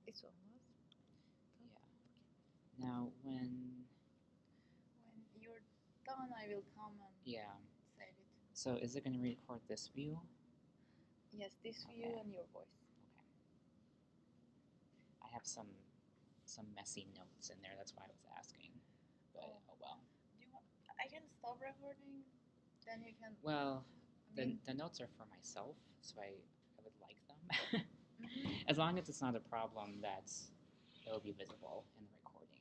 This one was. Yeah. Now when you're done, I will come and save it. So is it going to record this view? Yes, this view and your voice. Okay. I have some messy notes in there. That's why I was asking. But oh well. I can stop recording. Then you can. Well, the notes are for myself, so I would like them. As long as it's not a problem that it will be visible in the recording.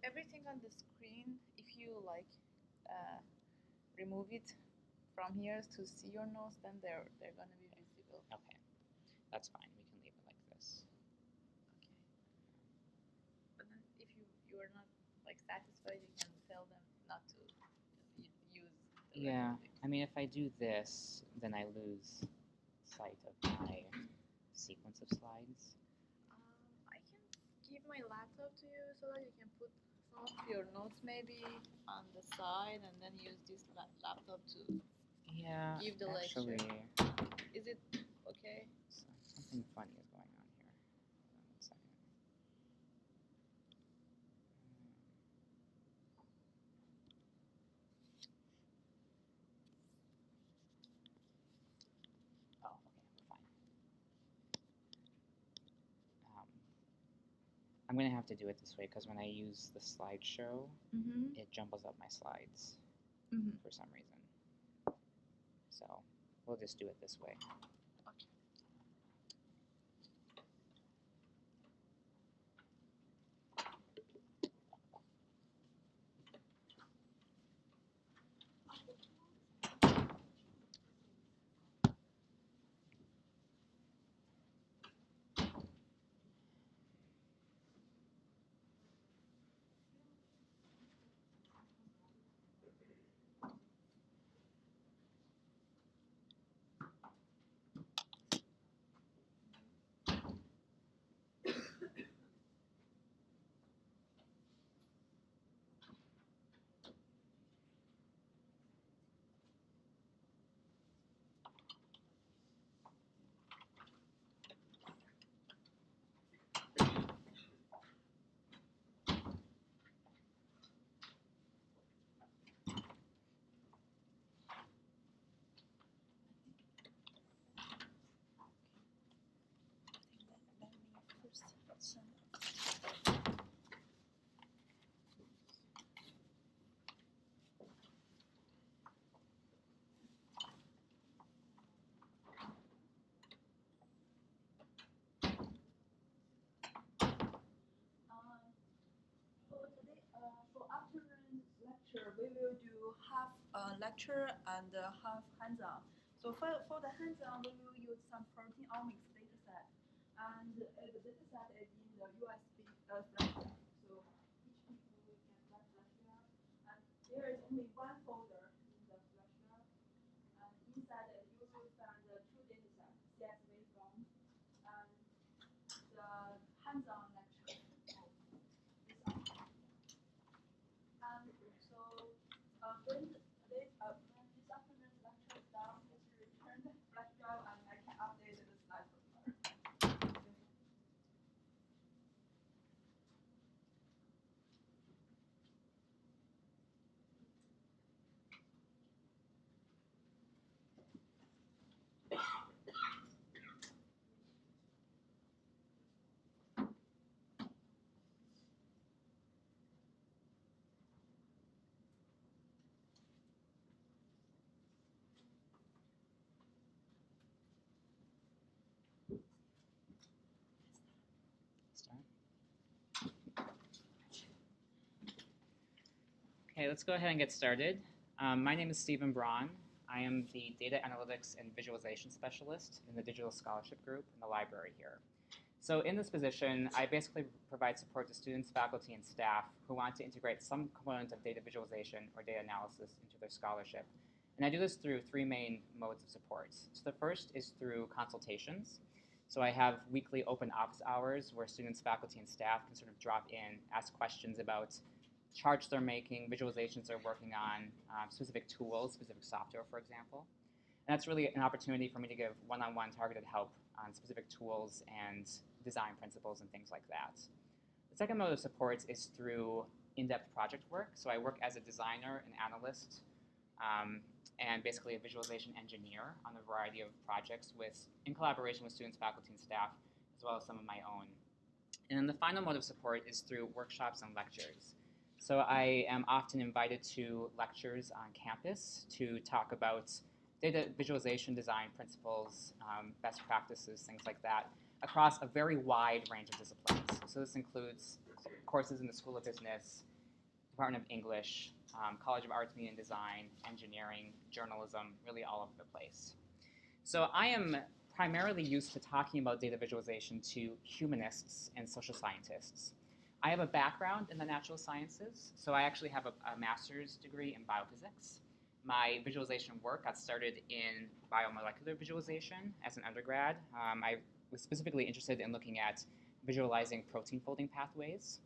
Everything on the screen, if you like remove it from here to see your notes, then they're going to be visible. Okay, that's fine. We can leave it like this. Okay. But then if you are not like satisfied, you can tell them not to use the recording. I mean, if I do this, then I lose sight of my sequence of slides. I can give my laptop to you so that you can put some of your notes maybe on the side and then use this laptop to give the lecture. Is it okay? Something funny is going on here. Hold on 1 second. Oh, okay, we're fine. I'm going to have to do it this way because when I use the slideshow, it jumbles up my slides for some reason. So we'll just do it this way. Okay. We will do half lecture and half hands-on. So for the hands-on, we will use some proteomics data set. And the data set is in the USB flash drive. So each people will get that flash drive. And there is only one folder in the flash drive. And inside it, you will find the two data sets, CSV form and the hands-on lecture. And so when this afternoon's lecture is done, please return the flash drive and I can update the slides for tomorrow. Okay, let's go ahead and get started. My name is Stephen Braun. I am the Data Analytics and Visualization Specialist in the Digital Scholarship Group in the library here. So in this position, I basically provide support to students, faculty, and staff who want to integrate some component of data visualization or data analysis into their scholarship. And I do this through three main modes of support. So the first is through consultations. So I have weekly open office hours where students, faculty, and staff can sort of drop in, ask questions about charts they're making, visualizations they're working on, specific tools, specific software, for example. And that's really an opportunity for me to give one-on-one targeted help on specific tools and design principles and things like that. The second mode of support is through in-depth project work. So I work as a designer, an analyst, and basically a visualization engineer on a variety of projects in collaboration with students, faculty, and staff, as well as some of my own. And then the final mode of support is through workshops and lectures. So I am often invited to lectures on campus to talk about data visualization design principles, best practices, things like that, across a very wide range of disciplines. So this includes courses in the School of Business, Department of English, College of Arts, Media and Design, engineering, journalism, really all over the place. So I am primarily used to talking about data visualization to humanists and social scientists. I have a background in the natural sciences, so I actually have a master's degree in biophysics. My visualization work got started in biomolecular visualization as an undergrad. I was specifically interested in looking at visualizing protein folding pathways.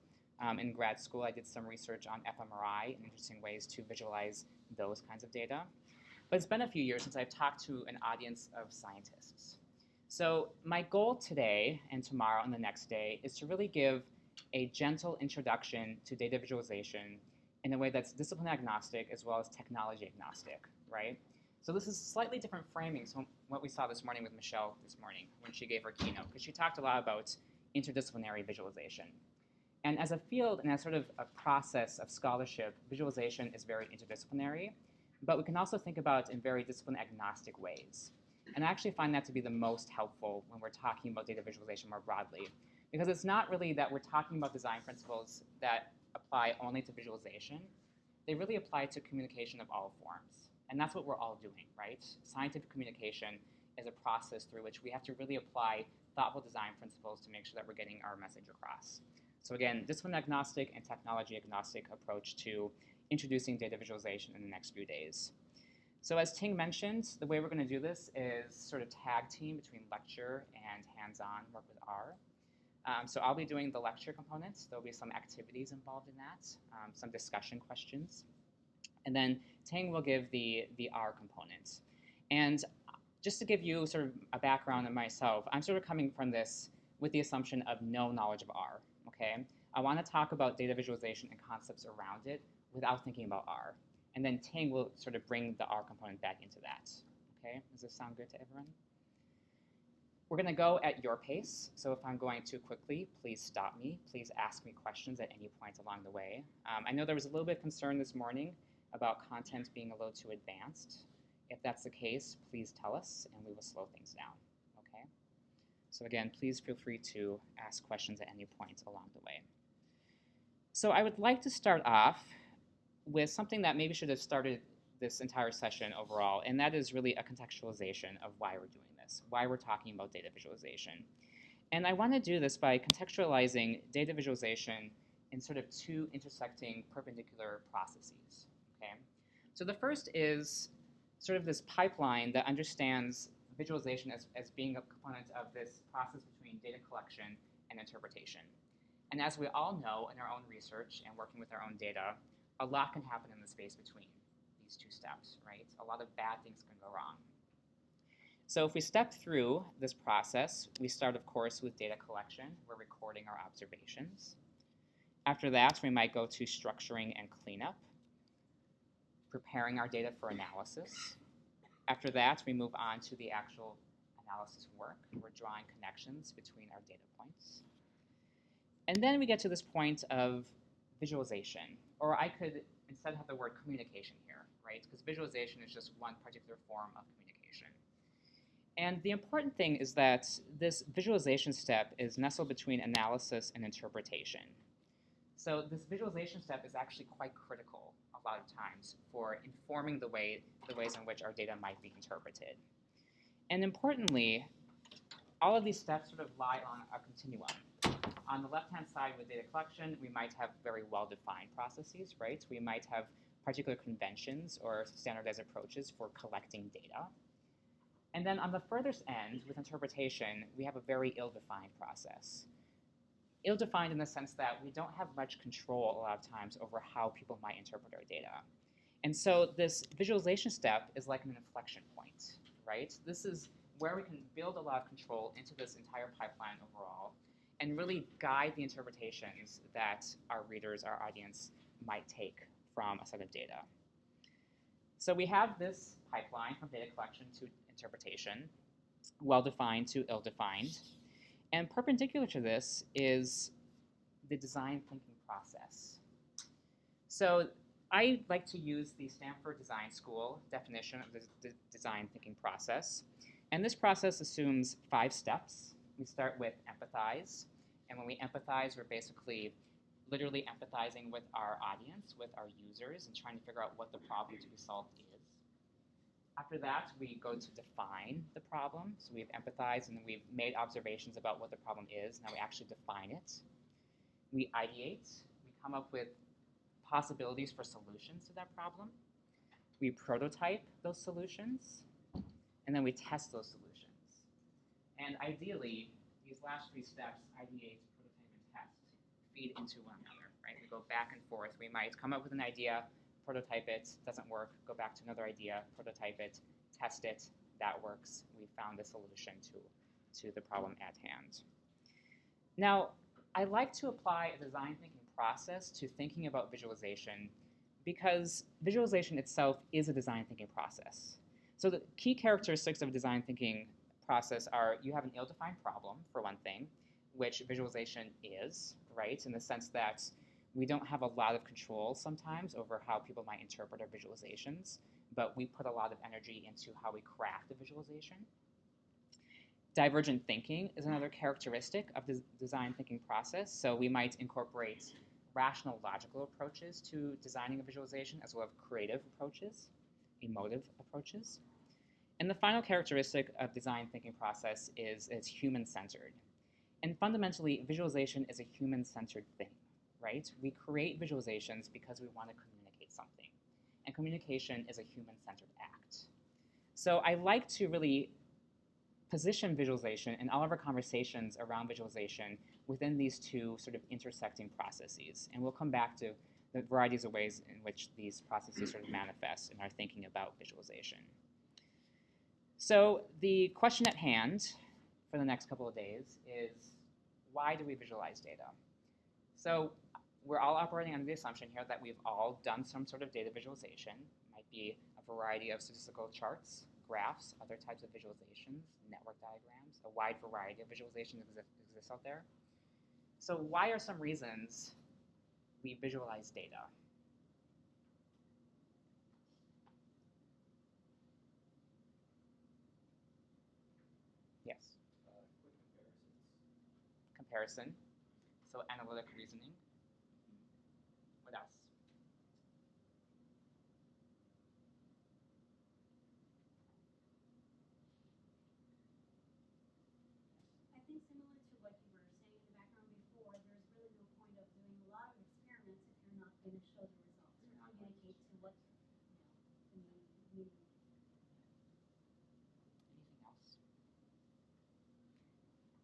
In grad school, I did some research on fMRI and interesting ways to visualize those kinds of data. But it's been a few years since I've talked to an audience of scientists. So my goal today and tomorrow and the next day is to really give a gentle introduction to data visualization in a way that's discipline agnostic as well as technology agnostic, right? So this is slightly different framing from what we saw this morning with Michelle this morning when she gave her keynote, because she talked a lot about interdisciplinary visualization. And as a field and as sort of a process of scholarship, visualization is very interdisciplinary, but we can also think about it in very discipline agnostic ways. And I actually find that to be the most helpful when we're talking about data visualization more broadly, because it's not really that we're talking about design principles that apply only to visualization. They really apply to communication of all forms. And that's what we're all doing, right? Scientific communication is a process through which we have to really apply thoughtful design principles to make sure that we're getting our message across. So again, discipline agnostic and technology agnostic approach to introducing data visualization in the next few days. So as Ting mentioned, the way we're going to do this is sort of tag team between lecture and hands-on work with R. So I'll be doing the lecture components. There'll be some activities involved in that, some discussion questions. And then Ting will give the R component. And just to give you sort of a background on myself, I'm sort of coming from this with the assumption of no knowledge of R, okay? I want to talk about data visualization and concepts around it without thinking about R. And then Ting will sort of bring the R component back into that, okay? Does this sound good to everyone? We're going to go at your pace, so if I'm going too quickly, please stop me. Please ask me questions at any point along the way. I know there was a little bit of concern this morning about content being a little too advanced. If that's the case, please tell us, and we will slow things down, okay? So again, please feel free to ask questions at any point along the way. So I would like to start off with something that maybe should have started this entire session overall, and that is really a contextualization of why we're doing this, why we're talking about data visualization. And I want to do this by contextualizing data visualization in sort of two intersecting perpendicular processes, okay? So the first is sort of this pipeline that understands visualization as being a component of this process between data collection and interpretation. And as we all know in our own research and working with our own data, a lot can happen in the space between these two steps, right? A lot of bad things can go wrong. So if we step through this process, we start, of course, with data collection. We're recording our observations. After that, we might go to structuring and cleanup, preparing our data for analysis. After that, we move on to the actual analysis work. We're drawing connections between our data points. And then we get to this point of visualization, or I could instead have the word communication here, right? Because visualization is just one particular form of communication. And the important thing is that this visualization step is nestled between analysis and interpretation. So this visualization step is actually quite critical a lot of times for informing the ways in which our data might be interpreted. And importantly, all of these steps sort of lie on a continuum. On the left-hand side with data collection, we might have very well-defined processes, right? We might have particular conventions or standardized approaches for collecting data. And then on the furthest end, with interpretation, we have a very ill-defined process. Ill-defined in the sense that we don't have much control a lot of times over how people might interpret our data. And so this visualization step is like an inflection point, right? This is where we can build a lot of control into this entire pipeline overall and really guide the interpretations that our readers, our audience, might take from a set of data. So we have this pipeline from data collection to interpretation, well-defined to ill-defined. And perpendicular to this is the design thinking process. So I like to use the Stanford Design School definition of the design thinking process. And this process assumes 5 steps. We start with empathize. And when we empathize, we're basically literally empathizing with our audience, with our users, and trying to figure out what the problem to be solved is. After that, we go to define the problem. So we've empathized and we've made observations about what the problem is. Now we actually define it. We ideate. We come up with possibilities for solutions to that problem. We prototype those solutions. And then we test those solutions. And ideally, these last 3 steps, ideate, prototype, and test, feed into one another, right? We go back and forth. We might come up with an idea, prototype it, doesn't work, go back to another idea, prototype it, test it, that works. We found a solution to the problem at hand. Now, I like to apply a design thinking process to thinking about visualization because visualization itself is a design thinking process. So the key characteristics of a design thinking process are you have an ill-defined problem, for one thing, which visualization is, right, in the sense that we don't have a lot of control sometimes over how people might interpret our visualizations, but we put a lot of energy into how we craft a visualization. Divergent thinking is another characteristic of the design thinking process. So we might incorporate rational, logical approaches to designing a visualization, as well as creative approaches, emotive approaches. And the final characteristic of design thinking process is it's human-centered. And fundamentally, visualization is a human-centered thing, right? We create visualizations because we want to communicate something. And communication is a human-centered act. So I like to really position visualization and all of our conversations around visualization within these 2 sort of intersecting processes. And we'll come back to the varieties of ways in which these processes sort of manifest in our thinking about visualization. So the question at hand for the next couple of days is, why do we visualize data? So we're all operating under the assumption here that we've all done some sort of data visualization. It might be a variety of statistical charts, graphs, other types of visualizations, network diagrams, a wide variety of visualizations exists out there. So why are some reasons we visualize data? Yes? Quick comparisons. Comparison. So analytic reasoning. What else? I think similar to what you were saying in the background before, there's really no point of doing a lot of experiments if you're not going to show the results or communicate to what the meaning. Anything else?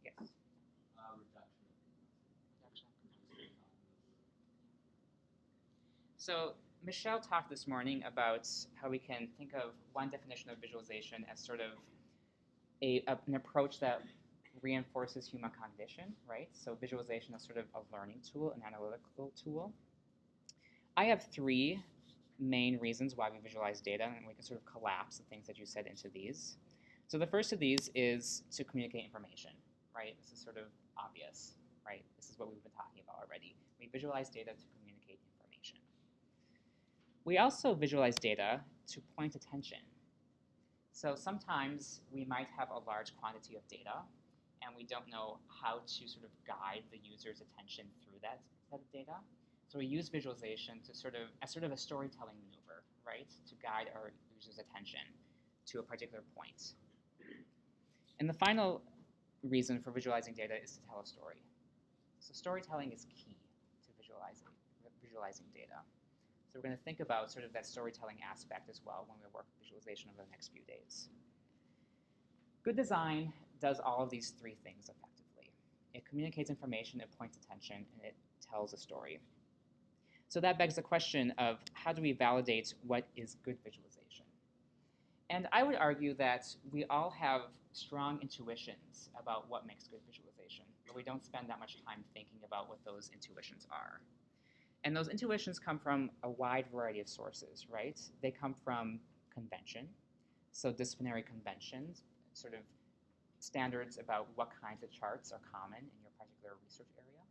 Yes. Reduction of complexity. So Michelle talked this morning about how we can think of one definition of visualization as sort of an approach that reinforces human cognition, right? So visualization is sort of a learning tool, an analytical tool. I have 3 main reasons why we visualize data, and we can sort of collapse the things that you said into these. So the first of these is to communicate information, right? This is sort of obvious, right? This is what we've been talking about already. We visualize data to communicate information. We also visualize data to point attention. So sometimes we might have a large quantity of data, and we don't know how to sort of guide the user's attention through that set of data. So we use visualization to sort of a storytelling maneuver, right? To guide our user's attention to a particular point. And the final reason for visualizing data is to tell a story. So storytelling is key to visualizing data. So we're going to think about sort of that storytelling aspect as well when we work with visualization over the next few days. Good design does all of these 3 things effectively. It communicates information, it points attention, and it tells a story. So that begs the question of how do we validate what is good visualization? And I would argue that we all have strong intuitions about what makes good visualization, but we don't spend that much time thinking about what those intuitions are. And those intuitions come from a wide variety of sources, right? They come from convention, so disciplinary conventions, sort of standards about what kinds of charts are common in your particular research area.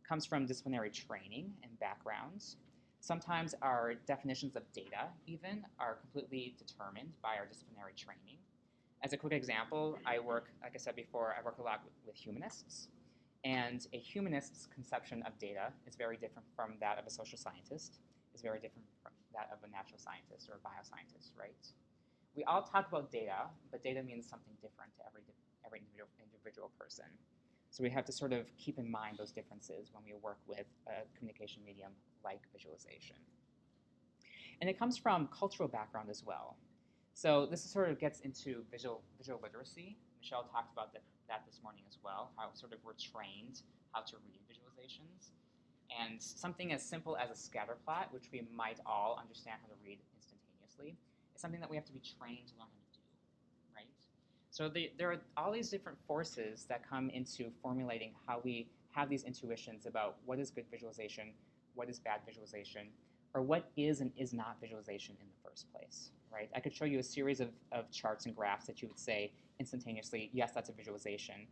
Comes from disciplinary training and backgrounds. Sometimes our definitions of data even are completely determined by our disciplinary training. As a quick example, like I said before, I work a lot with humanists. And a humanist's conception of data is very different from that of a social scientist, is very different from that of a natural scientist or a bioscientist, right? We all talk about data, but data means something different to every individual person. So we have to sort of keep in mind those differences when we work with a communication medium like visualization. And it comes from cultural background as well. So this sort of gets into visual literacy. Michelle talked about that this morning as well, how sort of we're trained how to read visualizations. And something as simple as a scatter plot, which we might all understand how to read instantaneously, is something that we have to be trained to learn how to do, right? So there are all these different forces that come into formulating how we have these intuitions about what is good visualization, what is bad visualization, or what is and is not visualization in the first place, right? I could show you a series of charts and graphs that you would say instantaneously, yes, that's a visualization.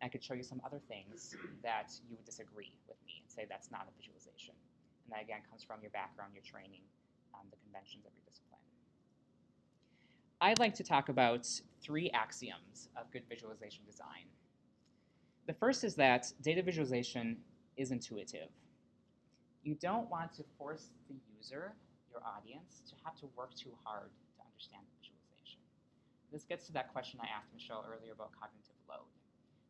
I could show you some other things that you would disagree with me and say that's not a visualization. And that, again, comes from your background, your training, the conventions of your discipline. I'd like to talk about 3 axioms of good visualization design. The first is that data visualization is intuitive. You don't want to force the user, your audience, to have to work too hard to understand the visualization. This gets to that question I asked Michelle earlier about cognitive load.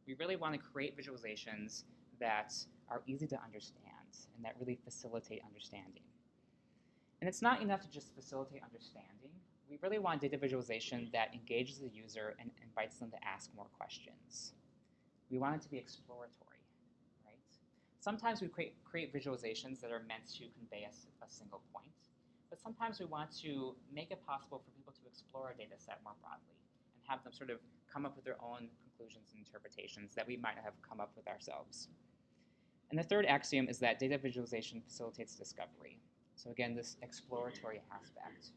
We really want to create visualizations that are easy to understand and that really facilitate understanding. And it's not enough to just facilitate understanding. We really want data visualization that engages the user and invites them to ask more questions. We want it to be exploratory, right? Sometimes we create visualizations that are meant to convey a single point, but sometimes we want to make it possible for people to explore our data set more broadly and have them sort of come up with their own conclusions and interpretations that we might not have come up with ourselves. And the third axiom is that data visualization facilitates discovery. So again, this exploratory aspect.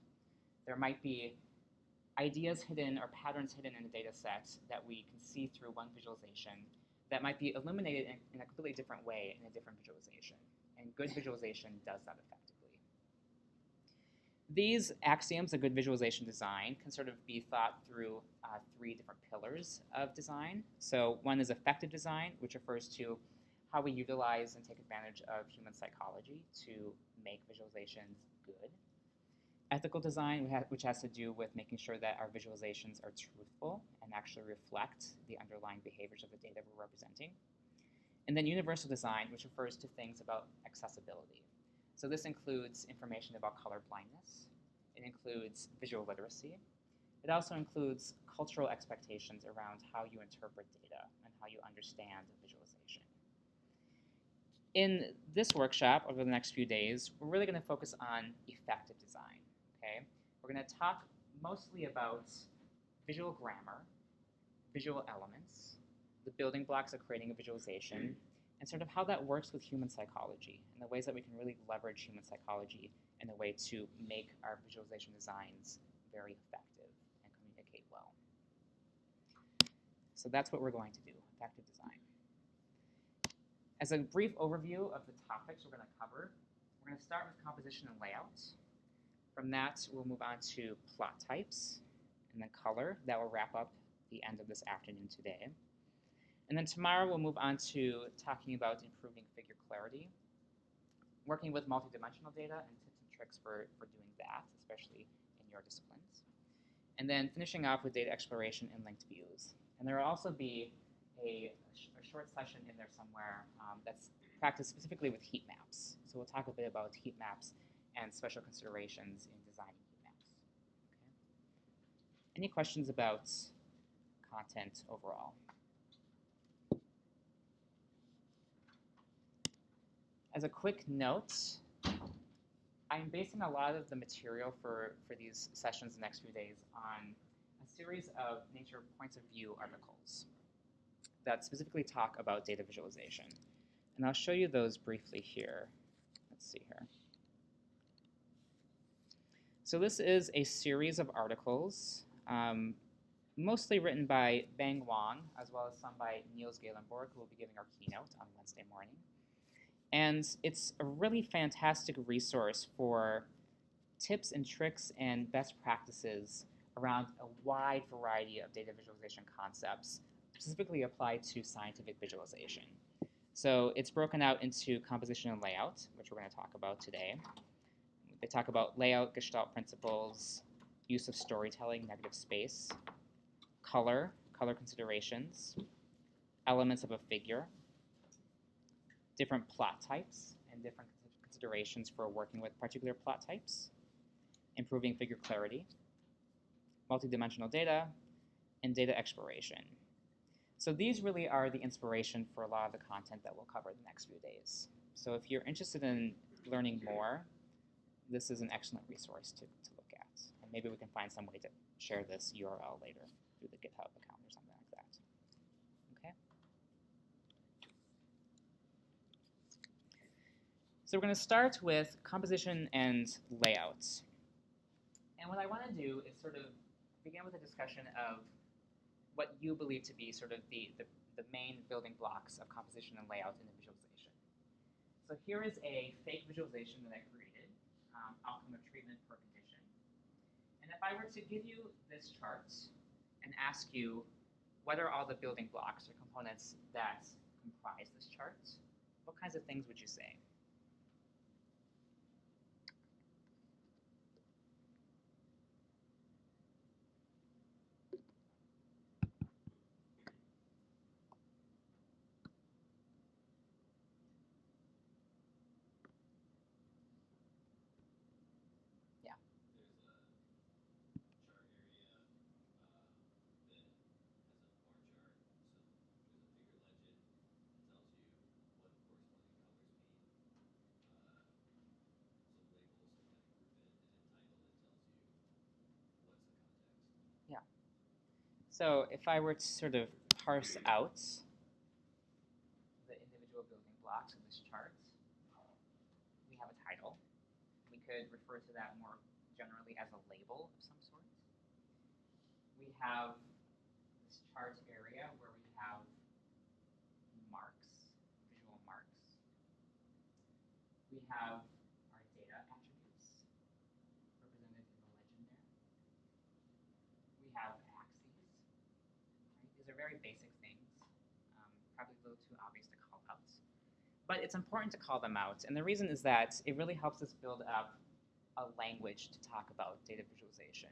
There might be ideas hidden or patterns hidden in a data set that we can see through one visualization that might be illuminated in a completely different way in a different visualization. And good visualization does that effectively. These axioms of good visualization design can sort of be thought through 3 different pillars of design. So one is effective design, which refers to how we utilize and take advantage of human psychology to make visualizations good. Ethical design, which has to do with making sure that our visualizations are truthful and actually reflect the underlying behaviors of the data we're representing. And then universal design, which refers to things about accessibility. So this includes information about color blindness. It includes visual literacy. It also includes cultural expectations around how you interpret data and how you understand visualization. In this workshop, over the next few days, we're really going to focus on effective design. Okay? We're going to talk mostly about visual grammar, visual elements, the building blocks of creating a visualization, and sort of how that works with human psychology and the ways that we can really leverage human psychology in a way to make our visualization designs very effective and communicate well. So that's what we're going to do, effective design. As a brief overview of the topics we're going to cover, we're going to start with composition and layout. From that, we'll move on to plot types and then color. That will wrap up the end of this afternoon today. And then tomorrow, we'll move on to talking about improving figure clarity, working with multidimensional data and tips and tricks for doing that, especially in your disciplines. And then finishing off with data exploration and linked views. And there will also be a short session in there somewhere that's practiced specifically with heat maps. So we'll talk a bit about heat maps and special considerations in designing heat maps. Okay. Any questions about content overall? As a quick note, I'm basing a lot of the material for these sessions the next few days on a series of Nature Points of View articles that specifically talk about data visualization. And I'll show you those briefly here. Let's see here. So this is a series of articles, mostly written by Beng Wang, as well as some by Niels Galenborg, who will be giving our keynote on Wednesday morning. And it's a really fantastic resource for tips and tricks and best practices around a wide variety of data visualization concepts, specifically applied to scientific visualization. So it's broken out into composition and layout, which we're going to talk about today. They talk about layout, Gestalt Principles, use of storytelling, negative space, color considerations, elements of a figure, different plot types and different considerations for working with particular plot types, improving figure clarity, multidimensional data, and data exploration. So these really are the inspiration for a lot of the content that we'll cover the next few days. So if you're interested in learning more, this is an excellent resource to look at. And maybe we can find some way to share this URL later through the GitHub account or something like that. Okay? So we're going to start with composition and layout. And what I want to do is sort of begin with a discussion of what you believe to be sort of the main building blocks of composition and layout in a visualization. So here is a fake visualization that I created, outcome of treatment per condition. And if I were to give you this chart and ask you what are all the building blocks or components that comprise this chart, what kinds of things would you say? So if I were to sort of parse out the individual building blocks of this chart, we have a title. We could refer to that more generally as a label of some sort. We have this chart area where we have marks, visual marks. We have our data attributes represented in the legend there. We have axes. Right? These are very basic things, probably a little too obvious to call out. But it's important to call them out, and the reason is that it really helps us build up a language to talk about data visualization.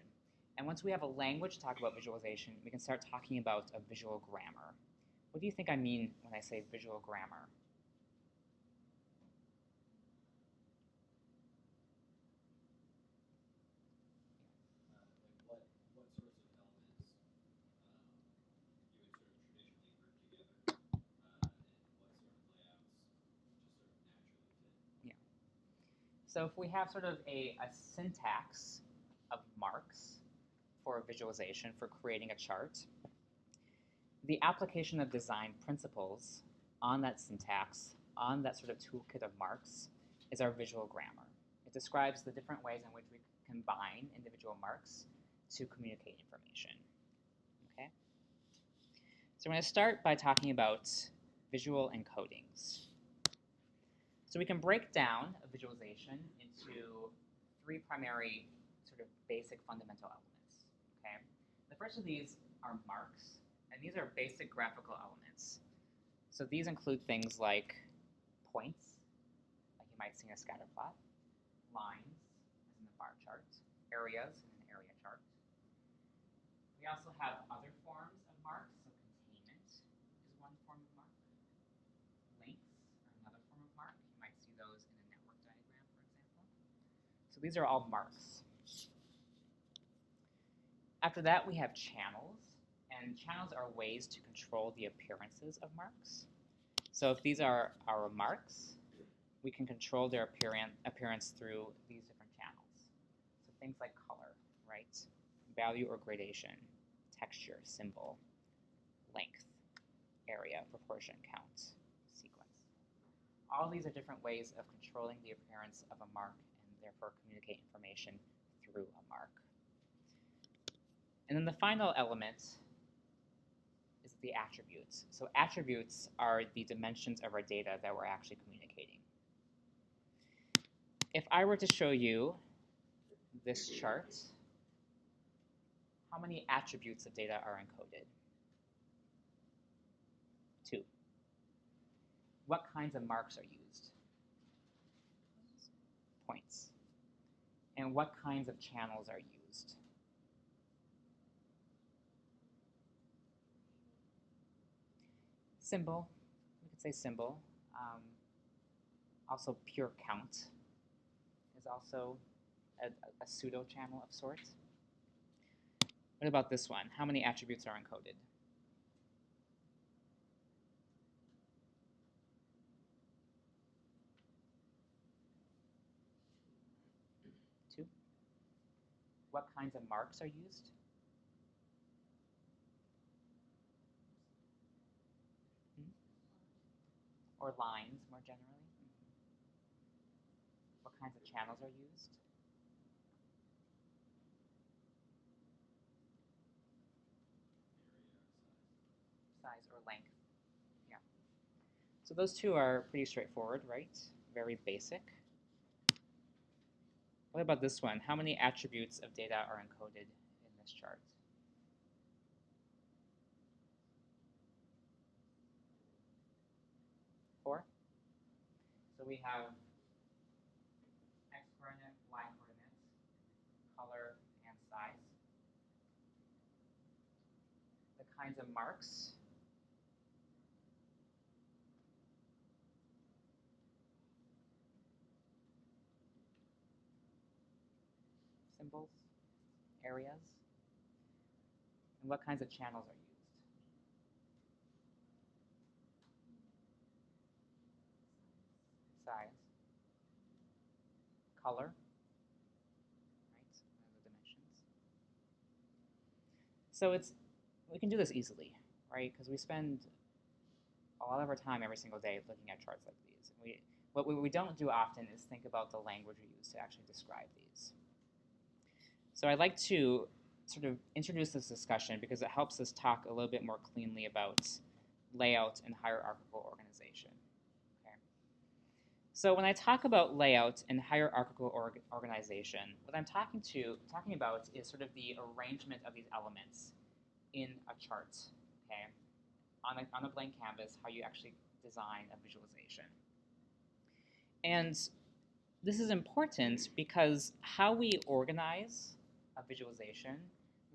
And once we have a language to talk about visualization, we can start talking about a visual grammar. What do you think I mean when I say visual grammar? Like what sorts of elements you would sort of traditionally group together, and what sort of layouts just sort of naturally fit. Yeah. So if we have sort of a syntax of marks for a visualization, for creating a chart, the application of design principles on that syntax, on that sort of toolkit of marks, is our visual grammar. It describes the different ways in which we combine individual marks to communicate information. Okay? So we're going to start by talking about visual encodings. So we can break down a visualization into three primary sort of basic fundamental elements. Okay? The first of these are marks, and these are basic graphical elements. So these include things like points, like you might see in a scatter plot, lines, as in the bar chart, areas in an area chart. We also have other forms of marks, so containment is one form of mark. Links are another form of mark. You might see those in a network diagram, for example. So these are all marks. After that, we have channels, and channels are ways to control the appearances of marks. So if these are our marks, we can control their appearance through these different channels. So things like color, right? Value or gradation, texture, symbol, length, area, proportion, count, sequence. All these are different ways of controlling the appearance of a mark and therefore communicate information through a mark. And then the final element is the attributes. So attributes are the dimensions of our data that we're actually communicating. If I were to show you this chart, how many attributes of data are encoded? 2. What kinds of marks are used? Points. And what kinds of channels are used? Symbol, we could say symbol. Also pure count is also a pseudo channel of sorts. What about this one? How many attributes are encoded? 2. What kinds of marks are used? Or lines, more generally? What kinds of channels are used? Size or length. Yeah. So those two are pretty straightforward, right? Very basic. What about this one? How many attributes of data are encoded in this chart? 4. So we have x-coordinate, y-coordinates, color, and size. The kinds of marks. Symbols, areas, and what kinds of channels are used. Size, color, right, and the dimensions. So we can do this easily, right? Because we spend a lot of our time every single day looking at charts like these. What we don't do often is think about the language we use to actually describe these. So I'd like to sort of introduce this discussion because it helps us talk a little bit more cleanly about layout and hierarchical organization. Okay. So when I talk about layout and hierarchical organization, what I'm talking about is sort of the arrangement of these elements in a chart, okay? On a blank canvas, how you actually design a visualization. And this is important because how we organize a visualization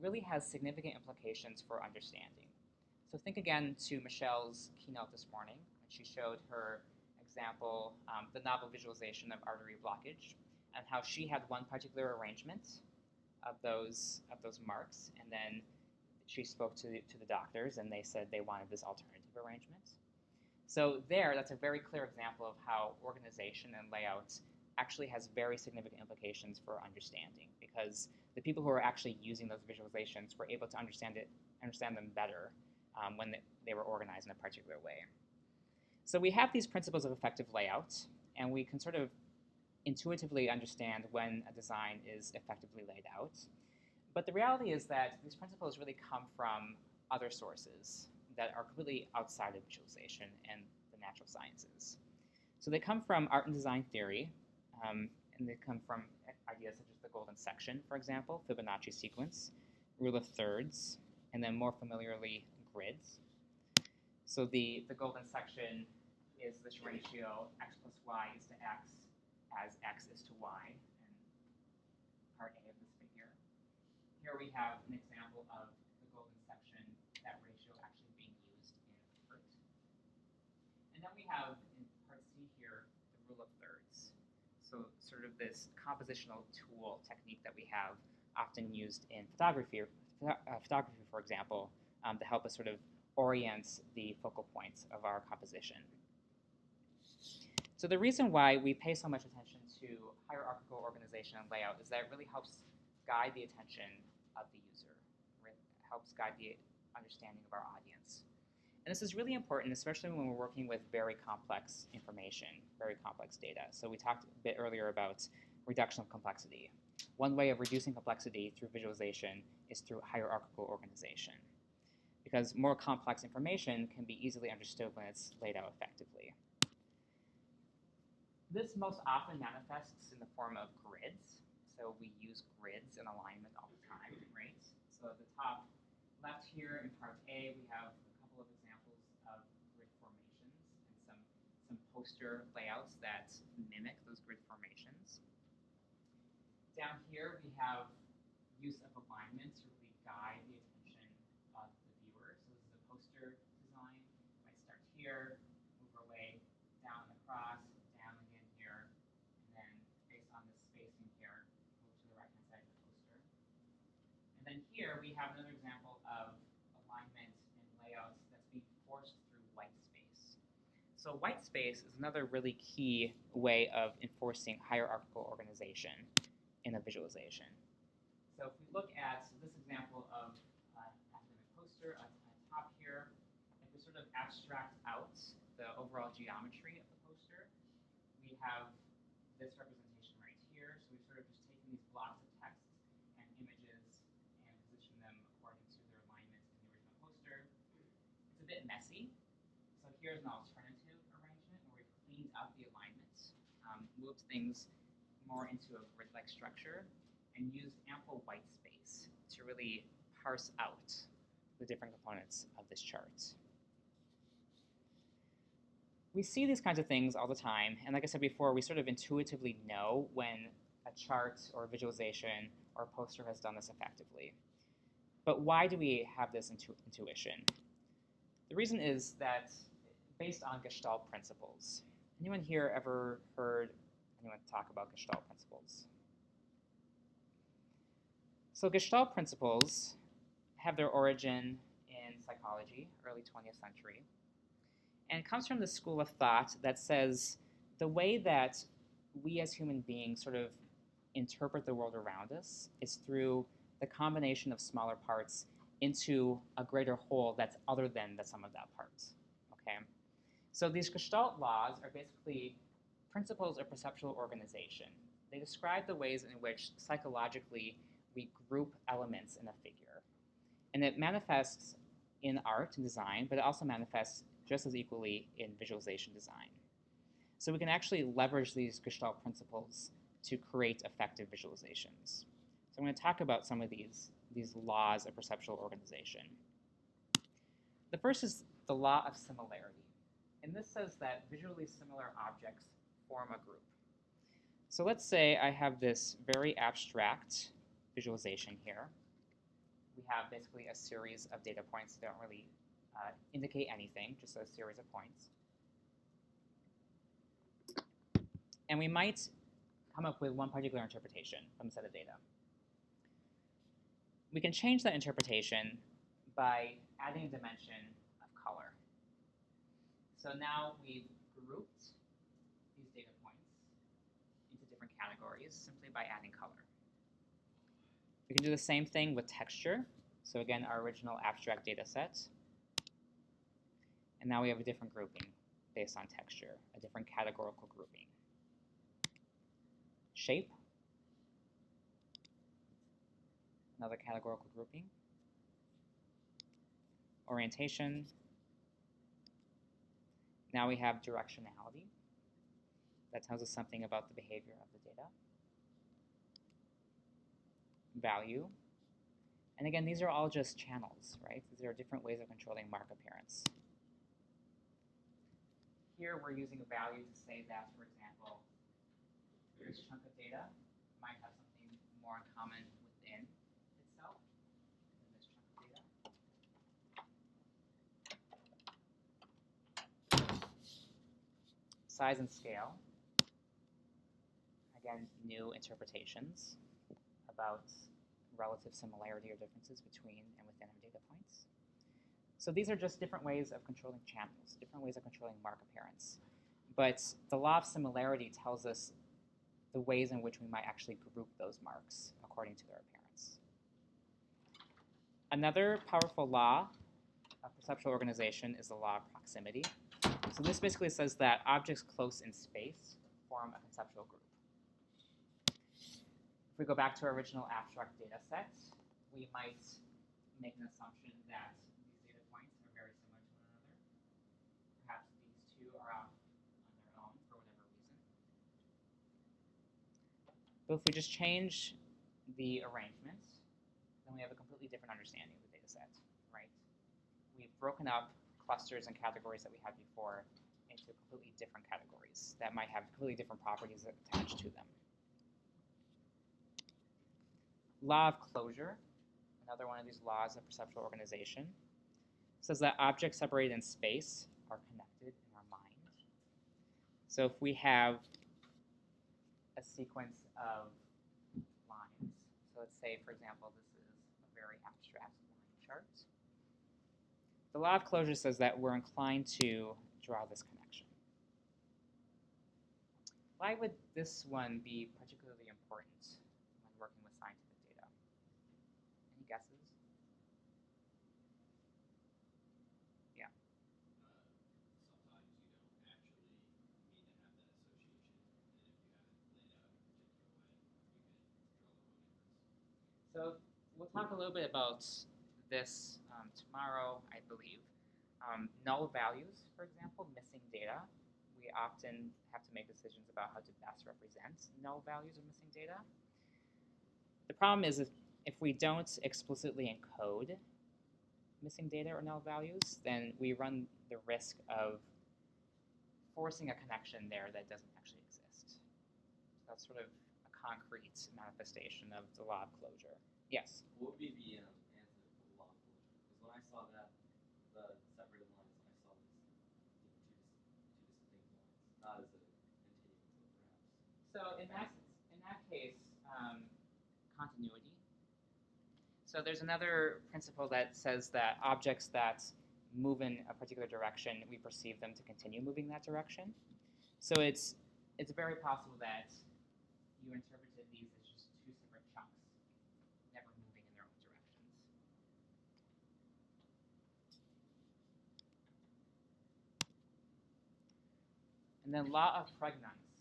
really has significant implications for understanding. So think again to Michelle's keynote this morning when she showed her example, the novel visualization of artery blockage, and how she had one particular arrangement of those marks, and then she spoke to the doctors, and they said they wanted this alternative arrangement. So that's a very clear example of how organization and layout actually has very significant implications for understanding, because the people who are actually using those visualizations were able to understand them better when they were organized in a particular way. So we have these principles of effective layout, and we can sort of intuitively understand when a design is effectively laid out. But the reality is that these principles really come from other sources that are completely outside of visualization and the natural sciences. So they come from art and design theory, and they come from ideas such as the golden section, for example, Fibonacci sequence, rule of thirds, and then more familiarly, grids. So the golden section is this ratio x plus y is to x as x is to y, and part A of this figure. Here we have an example of the golden section, that ratio actually being used in art. And then we have in part C here the rule of thirds. So sort of this compositional tool technique that we have often used in photography, for example, to help us sort of orient the focal points of our composition. So the reason why we pay so much attention to hierarchical organization and layout is that it really helps guide the attention of the user, right? It helps guide the understanding of our audience. And this is really important, especially when we're working with very complex information, very complex data. So we talked a bit earlier about reduction of complexity. One way of reducing complexity through visualization is through hierarchical organization, because more complex information can be easily understood when it's laid out effectively. This most often manifests in the form of grids. So we use grids in alignment all the time, right? So at the top left here in part A, we have a couple of examples of grid formations and some poster layouts that mimic those grid formations. Down here, we have use of alignment to really guide the attention of the viewer. So this is a poster design. We might start here, move our way down and across, down again here, and then based on this spacing here, move to the right-hand side of the poster. And then here, we have another example of alignment and layouts that's being forced through Whitespace. So Whitespace is another really key way of enforcing hierarchical organization in a visualization. So if we look at this example of academic poster on top here, if we sort of abstract out the overall geometry of the poster, we have this representation right here. So we've sort of just taken these blocks of text and images and positioned them according to their alignment in the original poster. It's a bit messy. So here's an alternative arrangement where we've cleaned up the alignment, moved things more into a grid-like structure, and use ample white space to really parse out the different components of this chart. We see these kinds of things all the time, and like I said before, we sort of intuitively know when a chart or a visualization or a poster has done this effectively. But why do we have this intuition? The reason is that based on Gestalt principles. Anyone here ever heard anyone talk about Gestalt principles? So Gestalt principles have their origin in psychology, early 20th century. And it comes from the school of thought that says the way that we as human beings sort of interpret the world around us is through the combination of smaller parts into a greater whole that's other than the sum of that part. Okay? So these Gestalt laws are basically principles of perceptual organization. They describe the ways in which psychologically we group elements in a figure. And it manifests in art and design, but it also manifests just as equally in visualization design. So we can actually leverage these Gestalt principles to create effective visualizations. So I'm going to talk about some of these laws of perceptual organization. The first is the Law of Similarity. And this says that visually similar objects form a group. So let's say I have this very abstract visualization here. We have basically a series of data points that don't really indicate anything, just a series of points. And we might come up with one particular interpretation from a set of data. We can change that interpretation by adding a dimension of color. So now we've grouped these data points into different categories simply by adding color. We can do the same thing with texture. So again, our original abstract data set. And now we have a different grouping based on texture, a different categorical grouping. Shape, another categorical grouping. Orientation. Now we have directionality. That tells us something about the behavior of the data. Value. And again, these are all just channels, right? These are different ways of controlling mark appearance. Here we're using a value to say that, for example, this chunk of data might have something more in common within itself than this chunk of data. Size and scale. Again, new interpretations about relative similarity or differences between and within our data points. So these are just different ways of controlling channels, different ways of controlling mark appearance. But the law of similarity tells us the ways in which we might actually group those marks according to their appearance. Another powerful law of perceptual organization is the law of proximity. So this basically says that objects close in space form a conceptual group. If we go back to our original abstract data set, we might make an assumption that these data points are very similar to one another. Perhaps these two are off on their own for whatever reason. But if we just change the arrangement, then we have a completely different understanding of the data set, right? We've broken up clusters and categories that we had before into completely different categories that might have completely different properties attached to them. Law of closure, another one of these laws of perceptual organization, says that objects separated in space are connected in our mind. So if we have a sequence of lines, so let's say, for example, this is a very abstract line chart. The law of closure says that we're inclined to draw this connection. Why would this one be particularly important when working with scientific data? Any guesses? Yeah. Sometimes you don't actually mean to have that association, and if you have it laid out in a particular way, you can draw the wrong inference. So we'll talk a little bit about this tomorrow, I believe. Null values, for example, missing data. We often have to make decisions about how to best represent null values of missing data. The problem is if we don't explicitly encode missing data or null values, then we run the risk of forcing a connection there that doesn't actually exist. So that's sort of a concrete manifestation of the law of closure. Yes? What would be the answer for the law of closure? Because when I saw that, the separated lines, I saw this, two distinct lines, not as a continuum, perhaps. So in that case, continuity. So there's another principle that says that objects that move in a particular direction, we perceive them to continue moving that direction. So it's very possible that you interpreted these as just two separate chunks, never moving in their own directions. And then law of pregnance.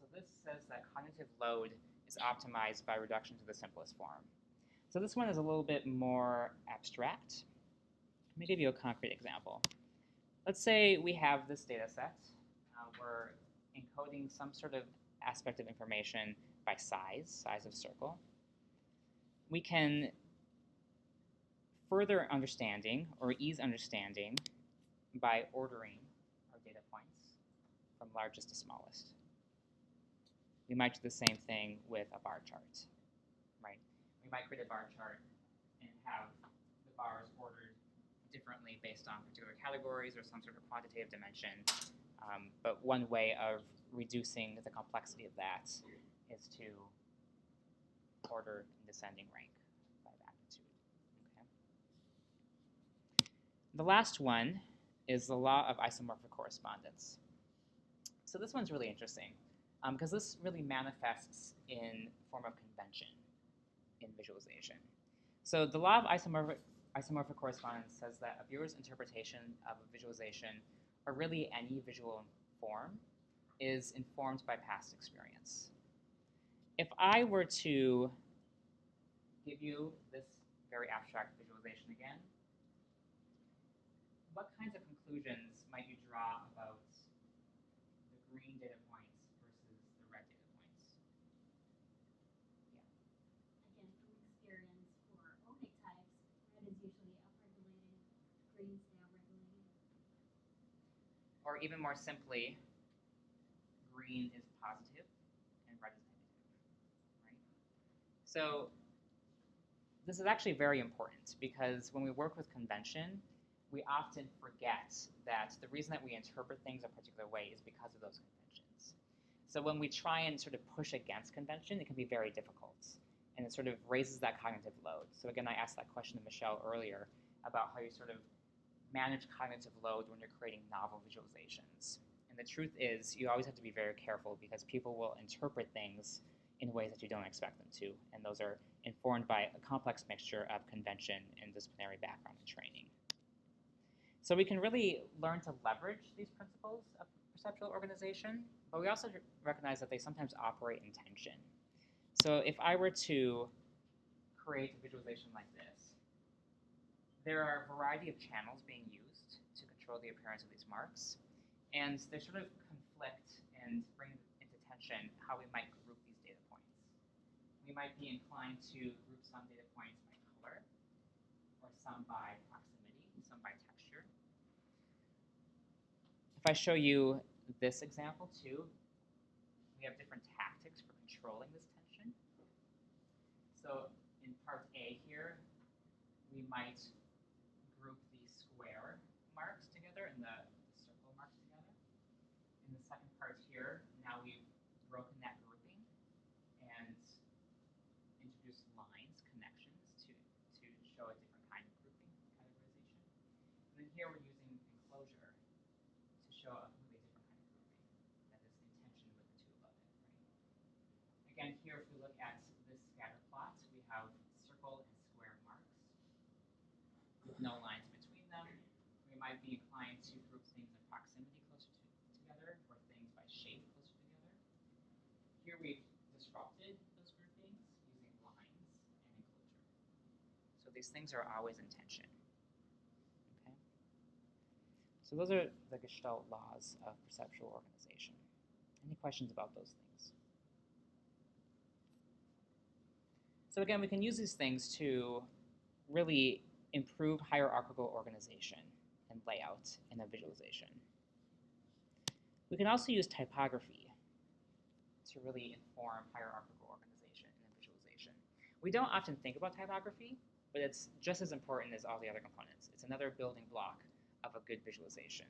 So this says that cognitive load is optimized by reduction to the simplest form. So this one is a little bit more abstract. Let me give you a concrete example. Let's say we have this data set. We're encoding some sort of aspect of information by size of circle. We can further understanding or ease understanding by ordering our data points from largest to smallest. We might do the same thing with a bar chart, right? We might create a bar chart and have the bars ordered differently based on particular categories or some sort of quantitative dimension. But one way of reducing the complexity of that is to order in descending rank by magnitude. Okay. The last one is the law of isomorphic correspondence. So this one's really interesting because this really manifests in form of convention in visualization. So the law of isomorphic correspondence says that a viewer's interpretation of a visualization, or really any visual form, is informed by past experience. If I were to give you this very abstract visualization again, what kinds of conclusions might you draw about the green data points versus the red data points? Yeah. Again, from experience, for omic types, red is usually upregulated, green is downregulated. Or even more simply, green is positive and red is negative, right? So this is actually very important because when we work with convention, we often forget that the reason that we interpret things a particular way is because of those conventions. So when we try and sort of push against convention, it can be very difficult, and it sort of raises that cognitive load. So again, I asked that question to Michelle earlier about how you sort of manage cognitive load when you're creating novel visualizations. And And the truth is, you always have to be very careful because people will interpret things in ways that you don't expect them to, and those are informed by a complex mixture of convention and disciplinary background and training. So we can really learn to leverage these principles of perceptual organization, but we also recognize that they sometimes operate in tension. So if I were to create a visualization like this, there are a variety of channels being used to control the appearance of these marks, and they sort of conflict and bring into tension how we might group these data points. We might be inclined to group some data points by color, or some by proximity, some by texture. If I show you this example too, we have different tactics for controlling this tension. So in part A here, we might group the square marks together and the circle marks together. In the second part here, now we've broken that grouping and introduced lines, connections to show a different kind of grouping, categorization. And then here we're using enclosure to show a completely different kind of grouping that is in tension with the two above it, right? Again, here if we look at this scatter plot, we have circle and square marks with no lines between them. We might be inclined to group things in proximity closer together, or things by shape closer together. Here we've disrupted those groupings using lines and enclosure. So these things are always in tension. Okay? So those are the Gestalt laws of perceptual organization. Any questions about those things? So again, we can use these things to really improve hierarchical organization and layout in a visualization. We can also use typography to really inform hierarchical organization in a visualization. We don't often think about typography, but it's just as important as all the other components. It's another building block of a good visualization.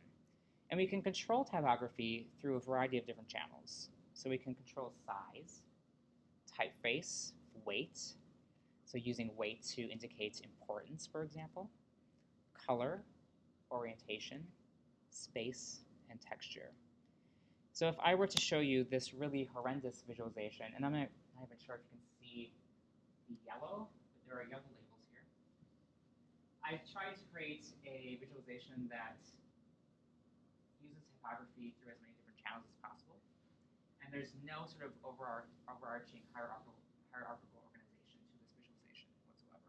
And we can control typography through a variety of different channels. So we can control size, typeface, weight, so using weight to indicate importance, for example, color, orientation, space, and texture. So if I were to show you this really horrendous visualization, and I'm not even sure if you can see the yellow, but there are yellow labels here. I've tried to create a visualization that uses typography through as many different channels as possible. And there's no sort of overarching hierarchical organization to this visualization whatsoever,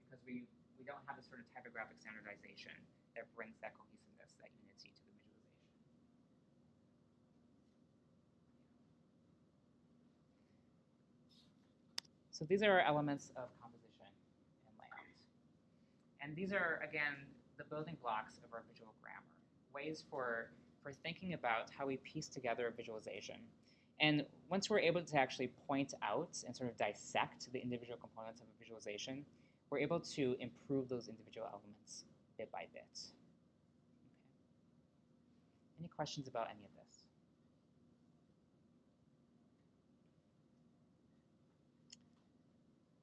because we don't have the sort of typographic standardization that brings that cohesiveness, that unity to the visualization. So these are our elements of composition and layout. And these are, again, the building blocks of our visual grammar, ways for thinking about how we piece together a visualization. And once we're able to actually point out and sort of dissect the individual components of a visualization, we're able to improve those individual elements bit by bit. Okay. Any questions about any of this?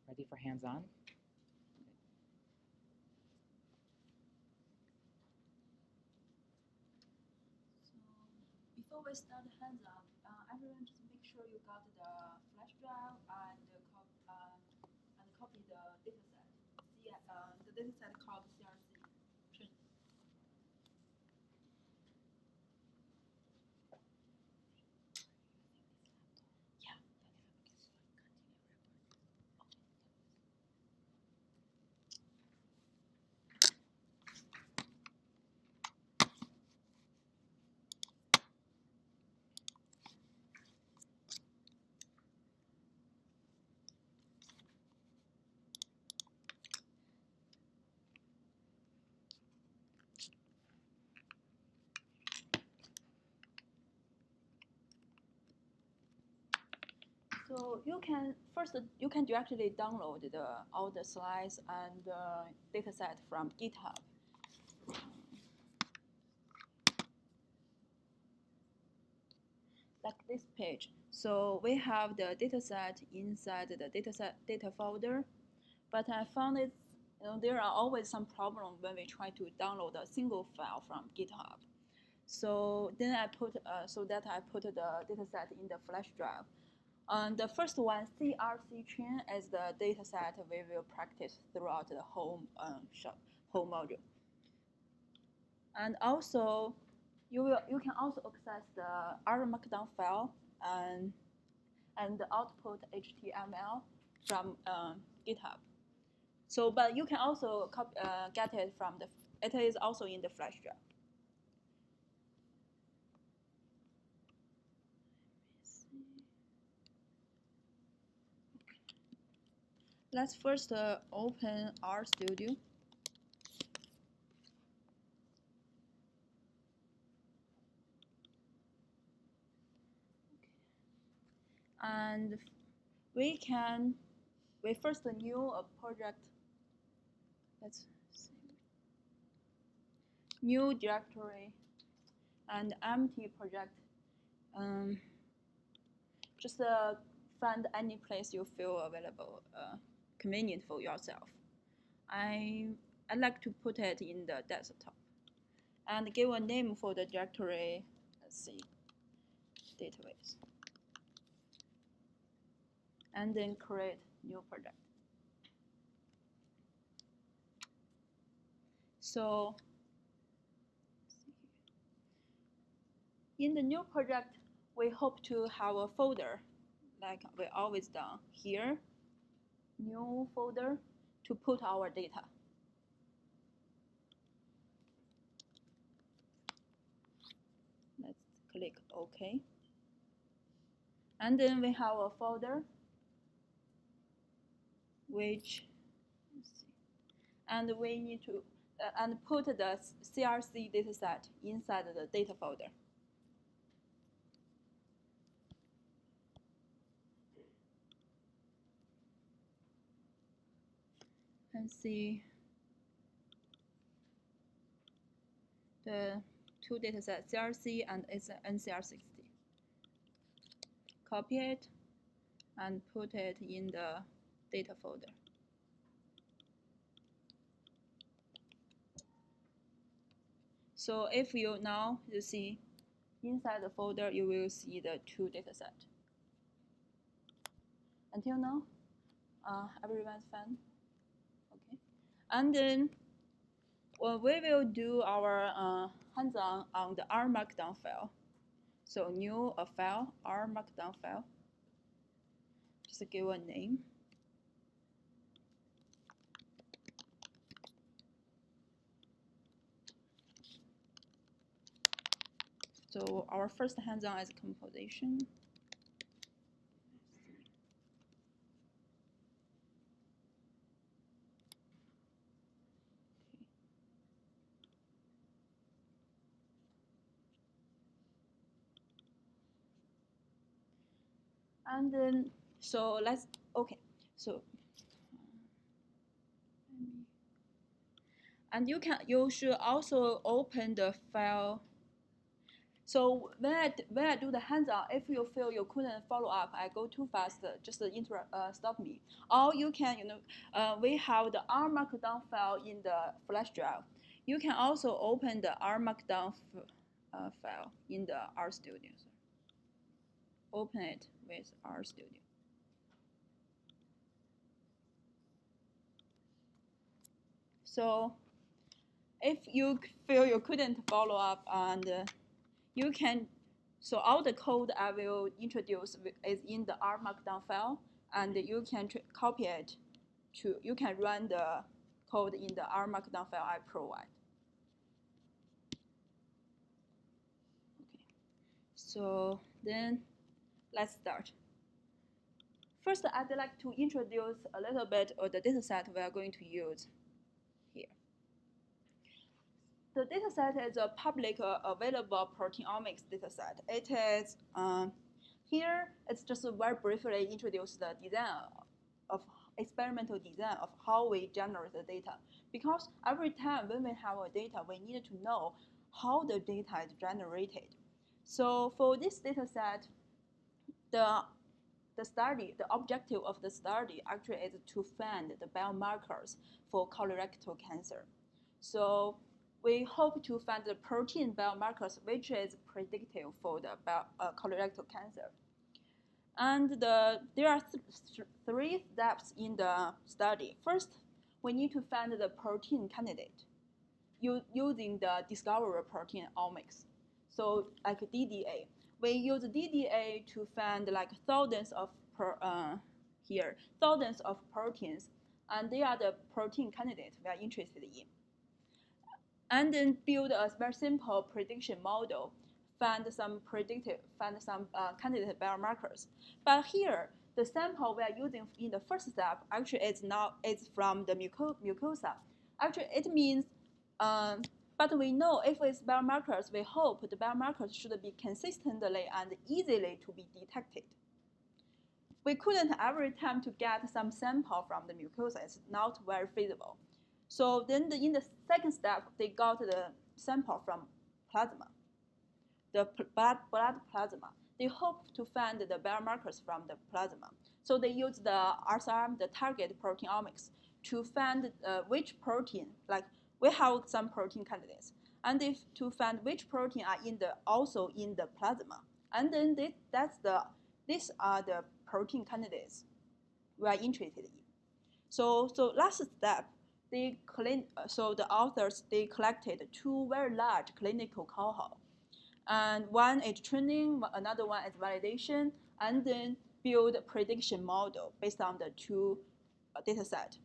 Ready for hands-on? Before we start hands-on, everyone just make sure you got the flash drive and copy the dataset. The dataset called CRC. So you can directly download all the slides and dataset from GitHub. Like this page. So we have the dataset inside the data folder, but I found there are always some problem when we try to download a single file from GitHub. So then I put the data set in the flash drive. The first one, CRC chain, is the data set we will practice throughout the whole module. And also, you can also access the R Markdown file and the output HTML from GitHub. So, but you can also get it from it is also in the flash drive. Let's first open RStudio. And we first new a project. Let's see. New directory and empty project. Just find any place you feel available, convenient for yourself. I like to put it in the desktop and give a name for the directory. Let's see, database, and then create new project. So in the new project, we hope to have a folder like we always done here, new folder to put our data. Let's click OK. And then we have a folder which, let's see, and we need to and put the CRC dataset inside the data folder. And see the two datasets, CRC and NCR60. Copy it and put it in the data folder. So if you see inside the folder, you will see the two datasets. Until now, everyone's fine? Okay. And then we will do our hands-on on the R Markdown file. So new a file, R Markdown file. Just give a name. So our first hands-on is composition. And then, so let's, okay, so, and you should also open the file. So when I do the hands-on, if you feel you couldn't follow up, I go too fast, just stop me. Or you can, we have the R Markdown file in the flash drive. You can also open the R Markdown file in the RStudio. Open it with RStudio. So if you feel you couldn't follow up, and you can, so all the code I will introduce is in the R Markdown file, and you can copy it you can run the code in the R Markdown file I provide. Okay, so then let's start. First, I'd like to introduce a little bit of the dataset we are going to use here. The dataset is a public available proteomics dataset. It is here. It's just very briefly introduce the design of experimental design of how we generate the data. Because every time when we have a data, we need to know how the data is generated. So for this dataset, the objective of the study actually is to find the biomarkers for colorectal cancer. So we hope to find the protein biomarkers which is predictive for the colorectal cancer. And there are three steps in the study. First, we need to find the protein candidate using the discovery protein omics. So like DDA. We use DDA to find like thousands of proteins, and they are the protein candidates we are interested in. And then build a very simple prediction model, find some candidate biomarkers. But here, the sample we are using in the first step actually is from the mucosa. Actually, it means, but we know if it's biomarkers, we hope the biomarkers should be consistently and easily to be detected. We couldn't every time to get some sample from the mucosa. It's not very feasible. So then in the second step, they got the sample from plasma, the blood plasma. They hope to find the biomarkers from the plasma. So they use the RSRM, the target proteomics, to find which protein, like we have some protein candidates, and to find which protein are also in the plasma. And then these are the protein candidates we are interested in. So last step, the authors collected two very large clinical cohorts, and one is training, another one is validation, and then build a prediction model based on the two data set.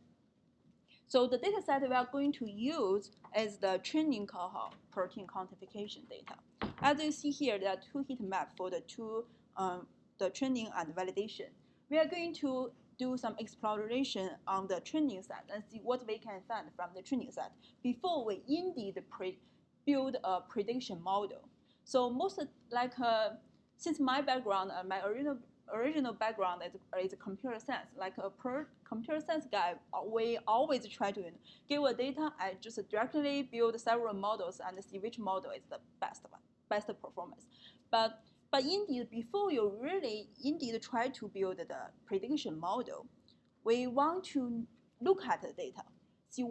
So the data set we are going to use is the training cohort protein quantification data. As you see here, there are two heat maps for the training and validation. We are going to do some exploration on the training set and see what we can find from the training set before we indeed build a prediction model. So since my background, my original background is computer science. Like a computer science guy, we always try to give a data. I just directly build several models and see which model is the best performance. But indeed, before you really indeed try to build the prediction model, we want to look at the data, see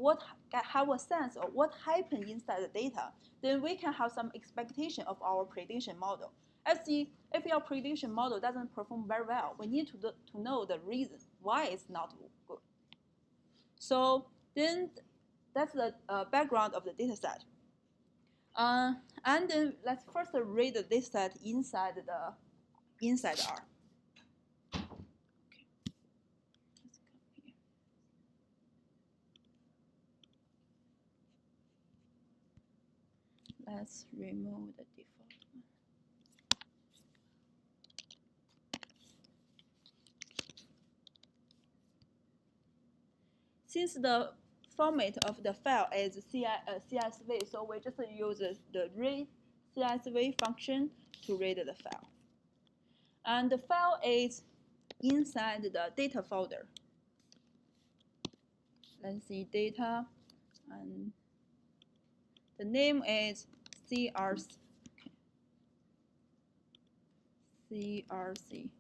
have a sense of what happened inside the data. Then we can have some expectation of our prediction model. If your prediction model doesn't perform very well, we need to know the reason why it's not good. So then that's the background of the data set. And then let's first read the data set inside R. Okay. Let's come here. Let's remove the default one. Since the format of the file is CSV, so we just use the read CSV function to read the file. And the file is inside the data folder. Let's see data, and the name is CRC. Okay. CRC.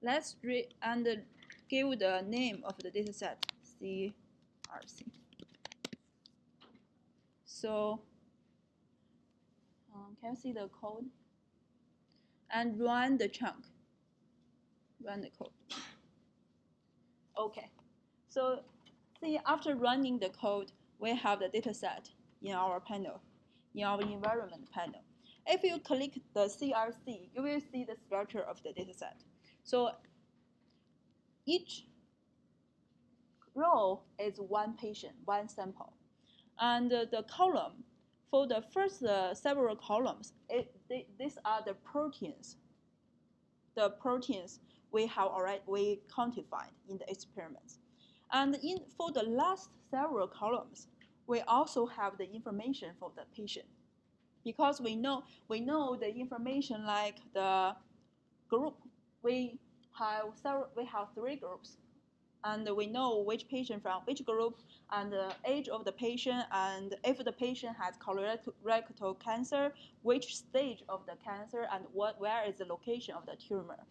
Let's read and give the name of the dataset, CRC. So can you see the code? And run the chunk. Run the code. Okay. So see, after running the code, we have the dataset in our panel, in our environment panel. If you click the CRC, you will see the structure of the dataset. So each row is one patient, one sample. And the column, for the first several columns, these are the proteins. The proteins we quantified in the experiments. And for the last several columns, we also have the information for the patient. Because we know the information like the group. We have three groups, and we know which patient from which group, and the age of the patient, and if the patient has colorectal cancer, which stage of the cancer, and where is the location of the tumor.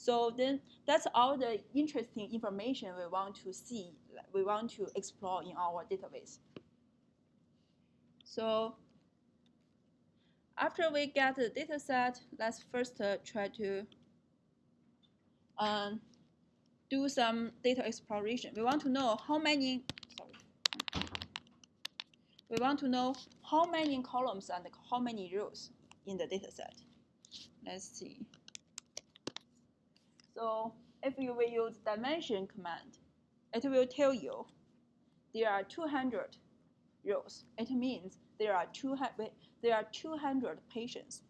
So then that's all the interesting information we want to see, we want to explore in our database. So after we get the data set, let's first try to do some data exploration. We want to know how many, we want to know how many columns and how many rows in the data set. Let's see. So if you will use dimension command, it will tell you there are 200 rows. It means there are 200 patients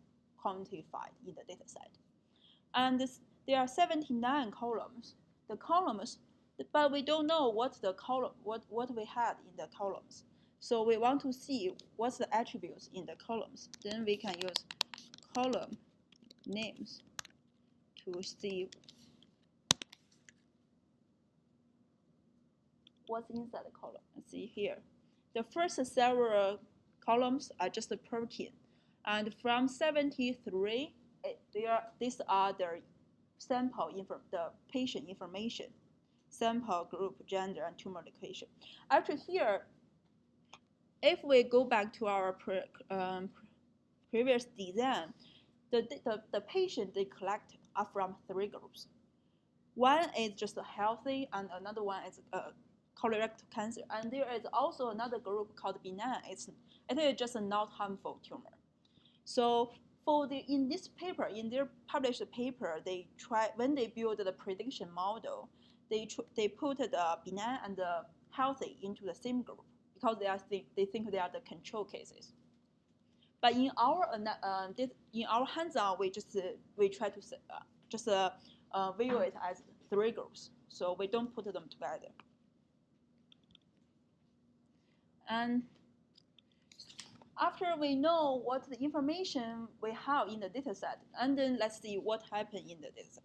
quantified in the data set. And there are 79 columns. The columns, but we don't know what we had in the columns. So we want to see what's the attributes in the columns. Then we can use column names to see what's inside the column. Let's see here. The first several columns are just a protein. And from 73, these are the the patient information, sample, group, gender, and tumor location. Actually here, if we go back to our previous design, the patient they collect are from 3 groups. One is just healthy, and another one is colorectal cancer. And there is also another group called benign. It is just a not harmful tumor. So in this paper, in their published paper, when they build the prediction model, they put the benign and the healthy into the same group because they think they are the control cases. But in our hands-on, we try to just view it as 3 groups, so we don't put them together. And after we know what the information we have in the dataset, and then let's see what happened in the dataset.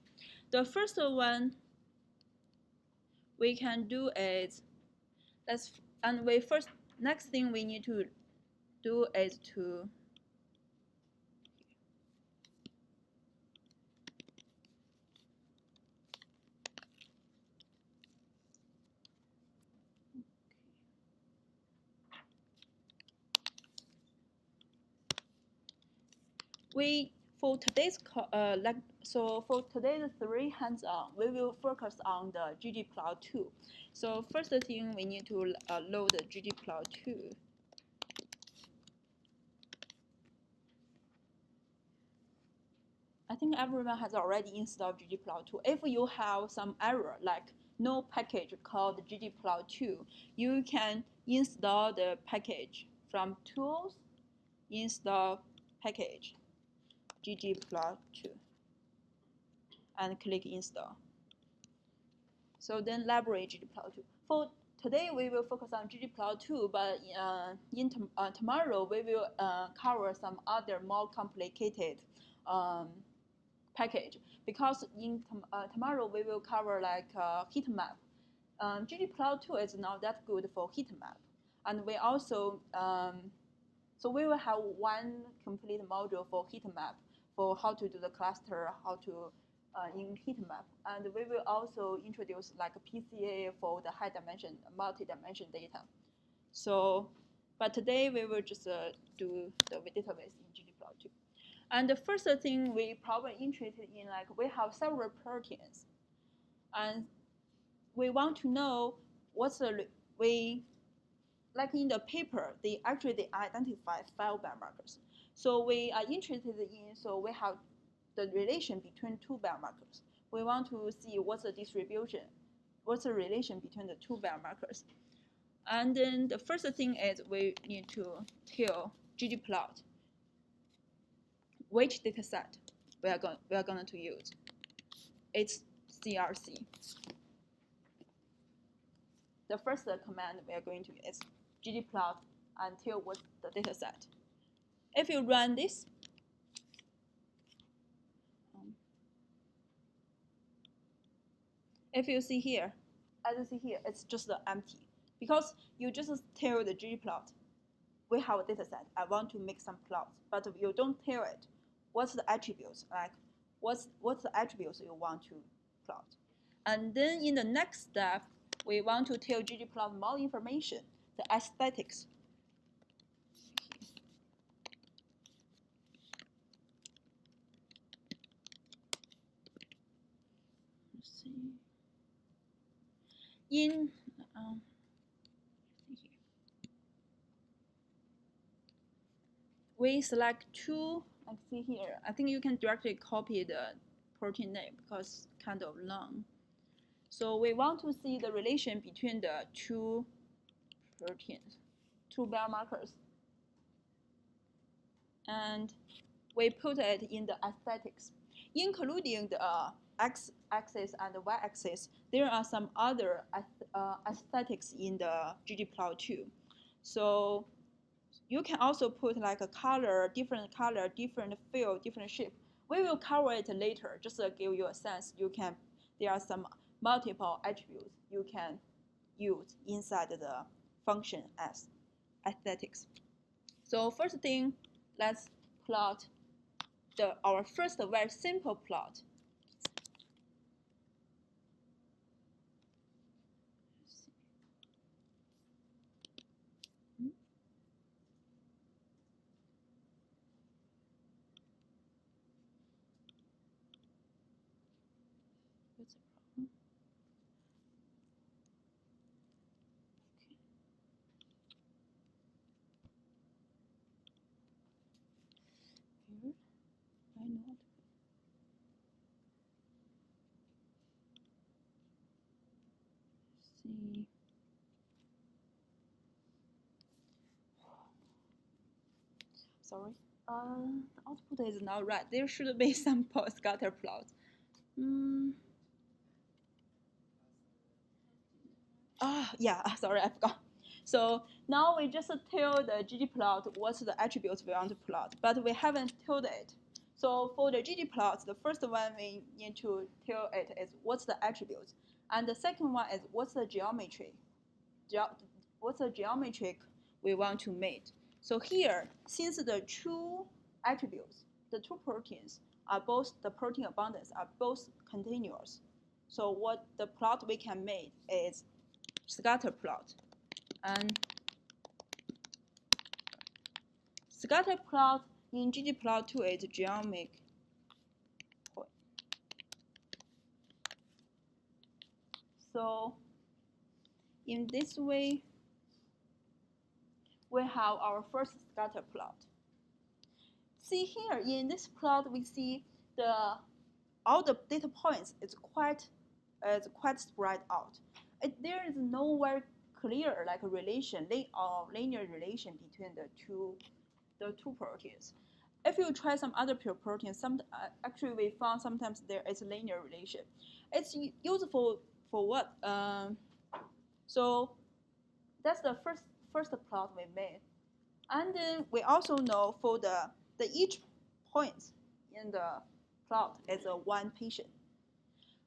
The first one we can do is next thing we need to do is to for today's for today's 3 hands-on, we will focus on the ggplot2. So first thing we need to load the ggplot2. I think everyone has already installed ggplot2. If you have some error like no package called ggplot2, you can install the package from Tools, Install Package, ggplot2, and click Install. So then library ggplot2. For today, we will focus on ggplot2, but tomorrow we will cover some other more complicated package, because tomorrow we will cover like heat map. ggplot2 is not that good for heat map, and we also so we will have one complete module for heat map for how to do the cluster, how to in heat map, and we will also introduce like a PCA for the high dimension, multi-dimension data. So, but today we will just do the database in ggplot2. And the first thing we probably interested in, like we have several proteins, and we want to know what's the like in the paper, they identify 5 biomarkers. So we are interested in, so we have the relation between 2 biomarkers. We want to see what's the distribution, what's the relation between the 2 biomarkers. And then the first thing is we need to tell ggplot which data set we are going to use. It's CRC. The first command we are going to use is ggplot and tell what's the data set. If you run this, if you see here, as you see here, it's just empty because you just tell the ggplot, we have a data set, I want to make some plots, but you don't tell it what's the attributes, like what's the attributes you want to plot. And then in the next step, we want to tell ggplot more information, the aesthetics. Let's see. In we select two, like see here. I think you can directly copy the protein name because it's kind of long. So we want to see the relation between the two proteins, two biomarkers. And we put it in the aesthetics. Including the x-axis and the y-axis, there are some other aesthetics in the ggplot too. So you can also put like a color, different fill, different shape. We will cover it later, just to give you a sense. There are some multiple attributes you can use inside the function as aesthetics. So first thing, let's plot our first very simple plot. What's the problem? Okay. Here, why not? See. Sorry. The output is not right. There should be some scatter plot. Yeah, sorry, I forgot. So now we just tell the ggplot what's the attributes we want to plot, but we haven't told it. So for the ggplot, the first one we need to tell it is what's the attributes, and the second one is what's the geometry. What's the geometric we want to make. So here, since the two attributes, the two proteins are both, the protein abundance are both continuous. So what the plot we can make is scatter plot. And scatter plot in ggplot2 is geometric point. So in this way, we have our first scatter plot. See here, in this plot, we see all the data points is quite spread out. There is no very clear like a relation, linear relation between the two proteins. If you try some other pure proteins, actually we found sometimes there is a linear relation. It's useful for what? So that's the first plot we made. And then we also know for the each point in the plot is one patient.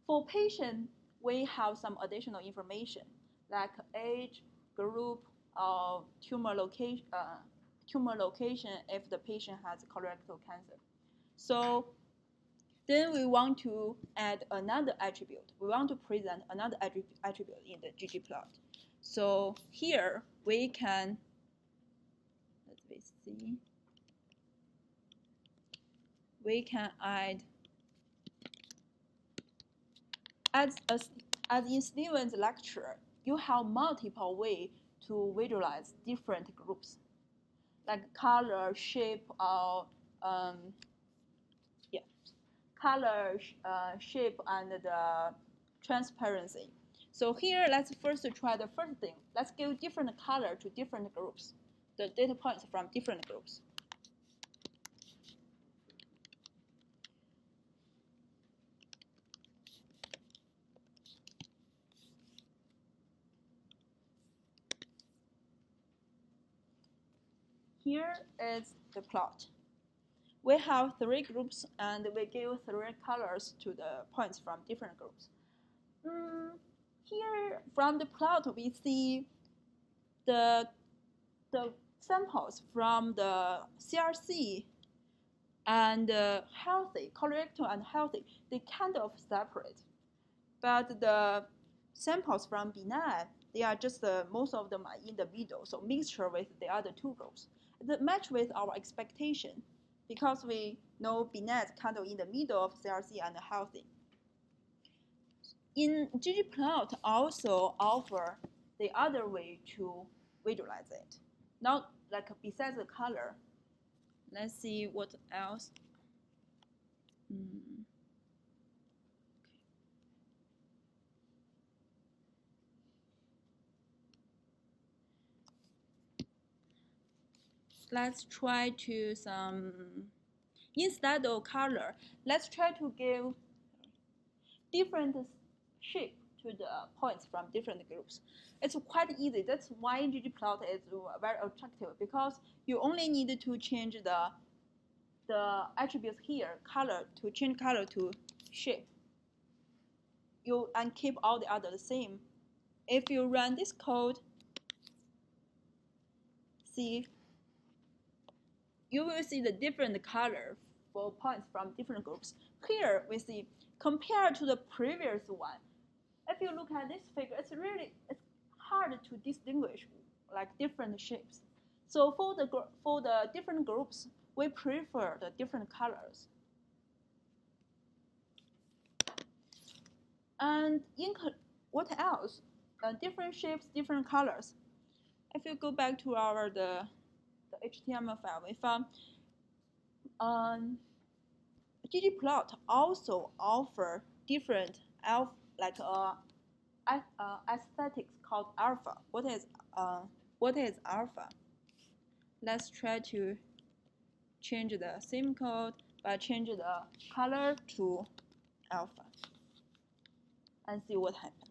For patient, we have some additional information like age, group, tumor location if the patient has colorectal cancer. So then we want to add another attribute. We want to present another attribute in the ggplot. So here we can, let's see, we can add, as in Steven's lecture, you have multiple ways to visualize different groups, like color, shape, or color, shape, and the transparency. So here, let's first try the first thing. Let's give different color to different groups, the data points from different groups. Here is the plot. We have 3 groups, and we give 3 colors to the points from different groups. Here, from the plot, we see the samples from the CRC and healthy, colorectal and healthy, they kind of separate. But the samples from benign, they are just, most of them are in the middle, so mixture with the other two groups. It match with our expectation because we know benign is kind of in the middle of CRC and healthy. In ggplot also offer the other way to visualize it. Not like besides the color. Let's see what else. Let's try to instead of color, let's try to give different shape to the points from different groups. It's quite easy. That's why ggplot is very attractive, because you only need to change the attributes here, color, to change color to shape. And keep all the others the same. If you run this code, you will see the different color for points from different groups. Here we see, compared to the previous one, if you look at this figure, it's hard to distinguish like different shapes. So for the different groups, we prefer the different colors. And what else? Different shapes, different colors. If you go back to our the HTML file, we found ggplot also offer different aesthetics called alpha. What is alpha? Let's try to change the same code by change the color to alpha and see what happens.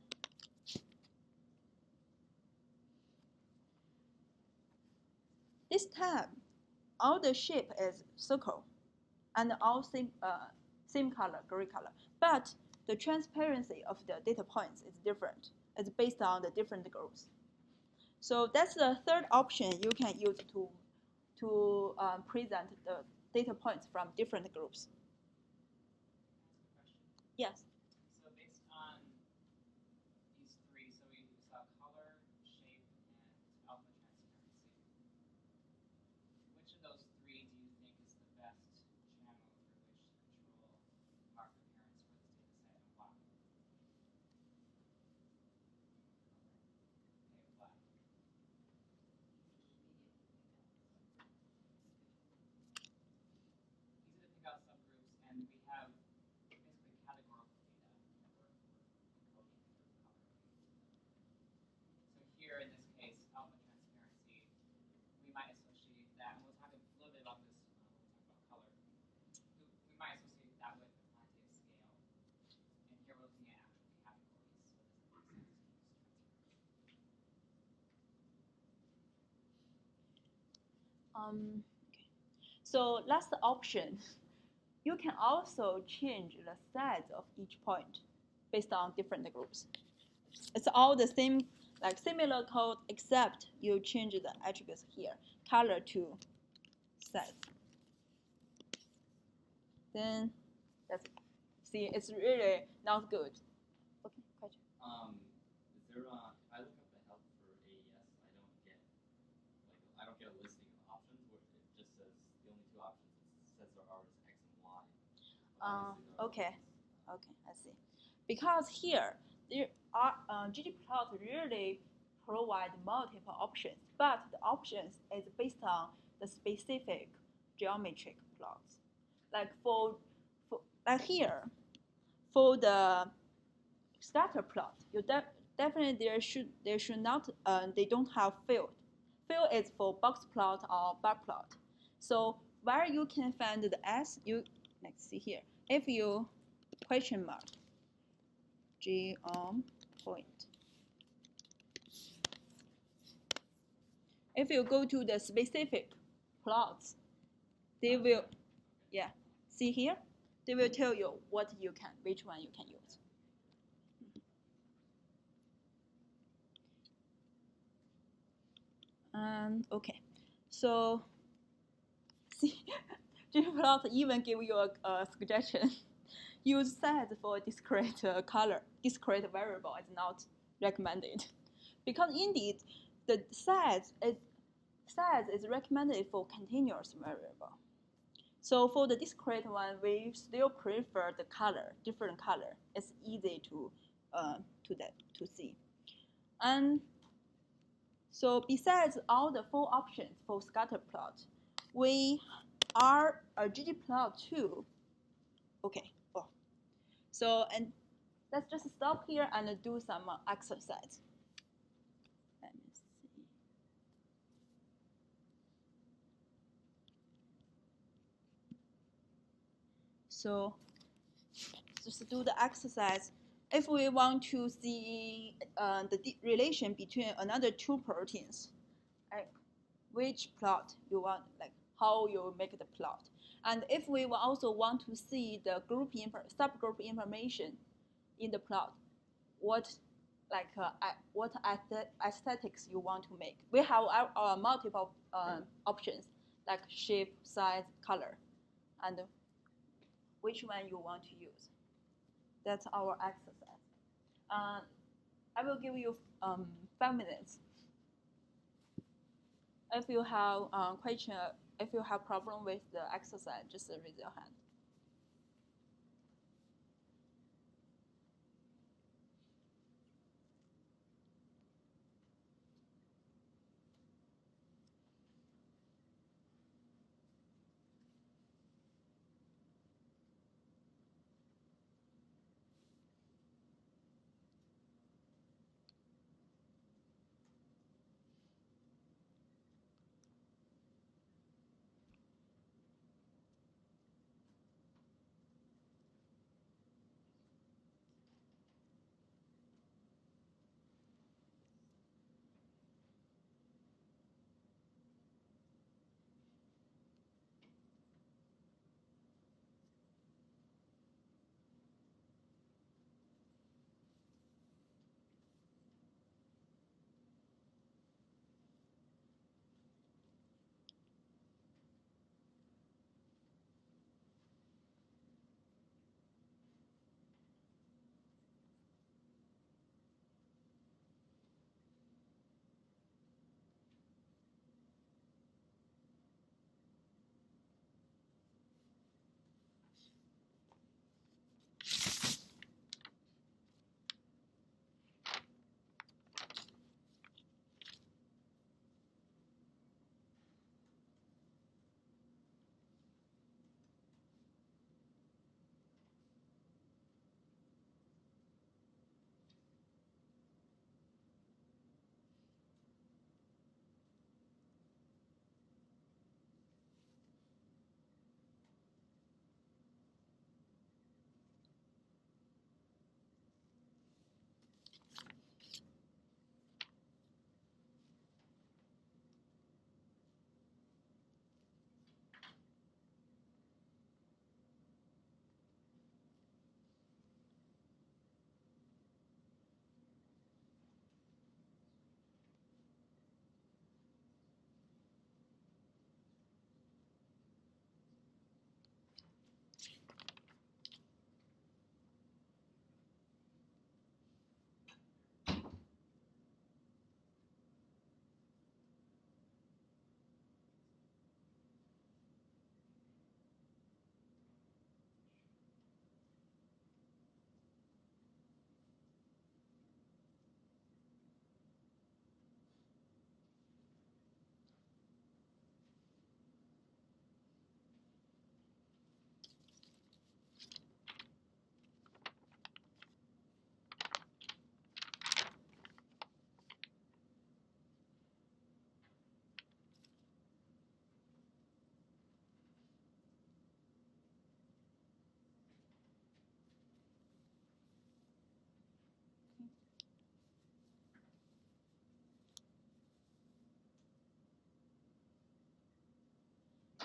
This time, all the shape is circle and all same color, gray color. But the transparency of the data points is different. It's based on the different groups. So that's the third option you can use to present the data points from different groups. Yes. So based on these three, so we saw color, shape, and alpha transparency. Which of those three do you think is the best channel through which to control mark appearance for this data set, and why? Okay, why? Easy to pick out subgroups, and we have basically categorical data that we're encoding through color. So here in this case, alpha transparency, we might associate that, and we'll talk a little bit about this when we talk about color. We might associate that with the quantitative scale. And here we're looking at actual categories, so it doesn't make sense to use transparency. So last option, you can also change the size of each point based on different groups. It's all the same, like similar code, except you change the attributes here, color to size. Then that's it. See, it's really not good. Okay, question. Is there if I look up the help for AES, I don't get a listing of options where it just says the only two options it says there are is X and Y. Okay, I see. Because here there are ggplot really provide multiple options, but the options is based on the specific geometric plots. Like like here, for the scatter plot, you definitely there should not they don't have field. Field is for box plot or bar plot. So where you can find the S, let's see here. If you question mark geom point. If you go to the specific plots, they will, see here, they will tell you which one you can use. And okay, so see, ggplot even give you a suggestion. Use size for discrete discrete variable is not recommended, because indeed the size is recommended for continuous variable. So for the discrete one, we still prefer the color, different color. It's easy to see. And so besides all the 4 options for scatter plot, we are a ggplot too. Okay. Oh. So and let's just stop here and do some exercise. Let me see. So just do the exercise. If we want to see the relation between another 2 proteins, like which plot you want, like how you make the plot. And if we also want to see the subgroup information in the plot, what aesthetics you want to make. We have multiple options like shape, size, color, and which one you want to use. That's our exercise. I will give you 5 minutes. If you have question, if you have problem with the exercise, just raise your hand.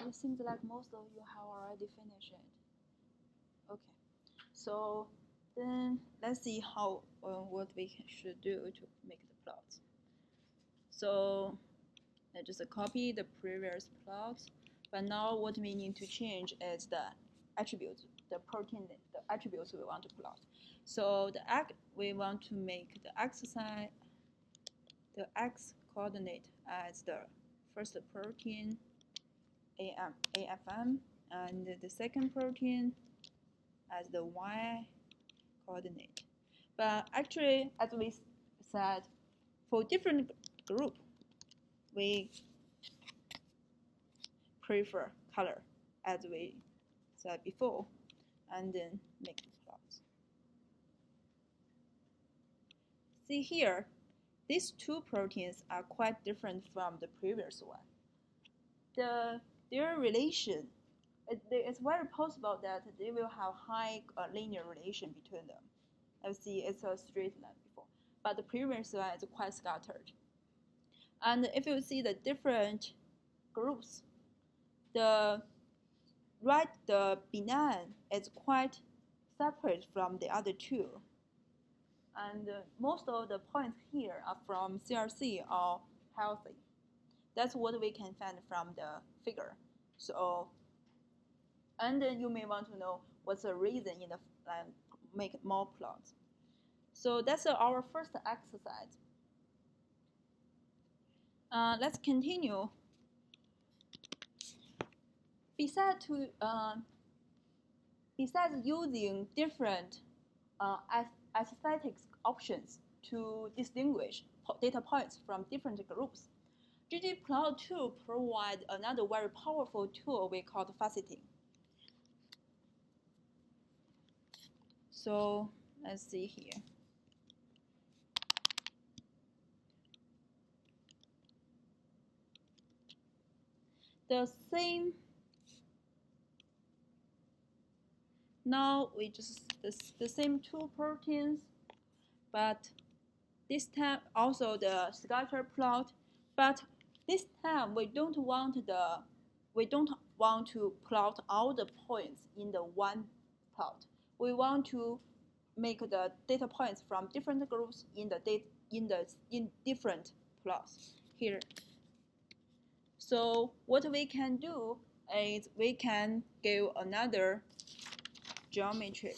It seems like most of you have already finished it. Okay, so then let's see how what we should do to make the plot. So I just copy the previous plot But now what we need to change is the attributes, the protein, the attributes we want to plot. So we want to make the x coordinate as the first protein AFM, and the second protein as the y coordinate. But actually, as we said, for different group, we prefer color, as we said before, and then make the plots. See here, these two proteins are quite different from the previous one. Their relation, it's very possible that they will have high linear relation between them. Let's see, it's a straight line before, but the previous one is quite scattered. And if you see the different groups, the benign is quite separate from the other two. And most of the points here are from CRC or healthy. That's what we can find from the figure. So, and then you may want to know what's the reason in the make more plots. So that's our first exercise. Let's continue. Besides using different aesthetics options to distinguish data points from different groups, ggplot2 provides another very powerful tool we call faceting. So let's see here. Now we just the same two proteins, but this time also the scatter plot. But this time we don't want to plot all the points in the one plot. We want to make the data points from different groups in different plots here. So what we can do is we can give another geometric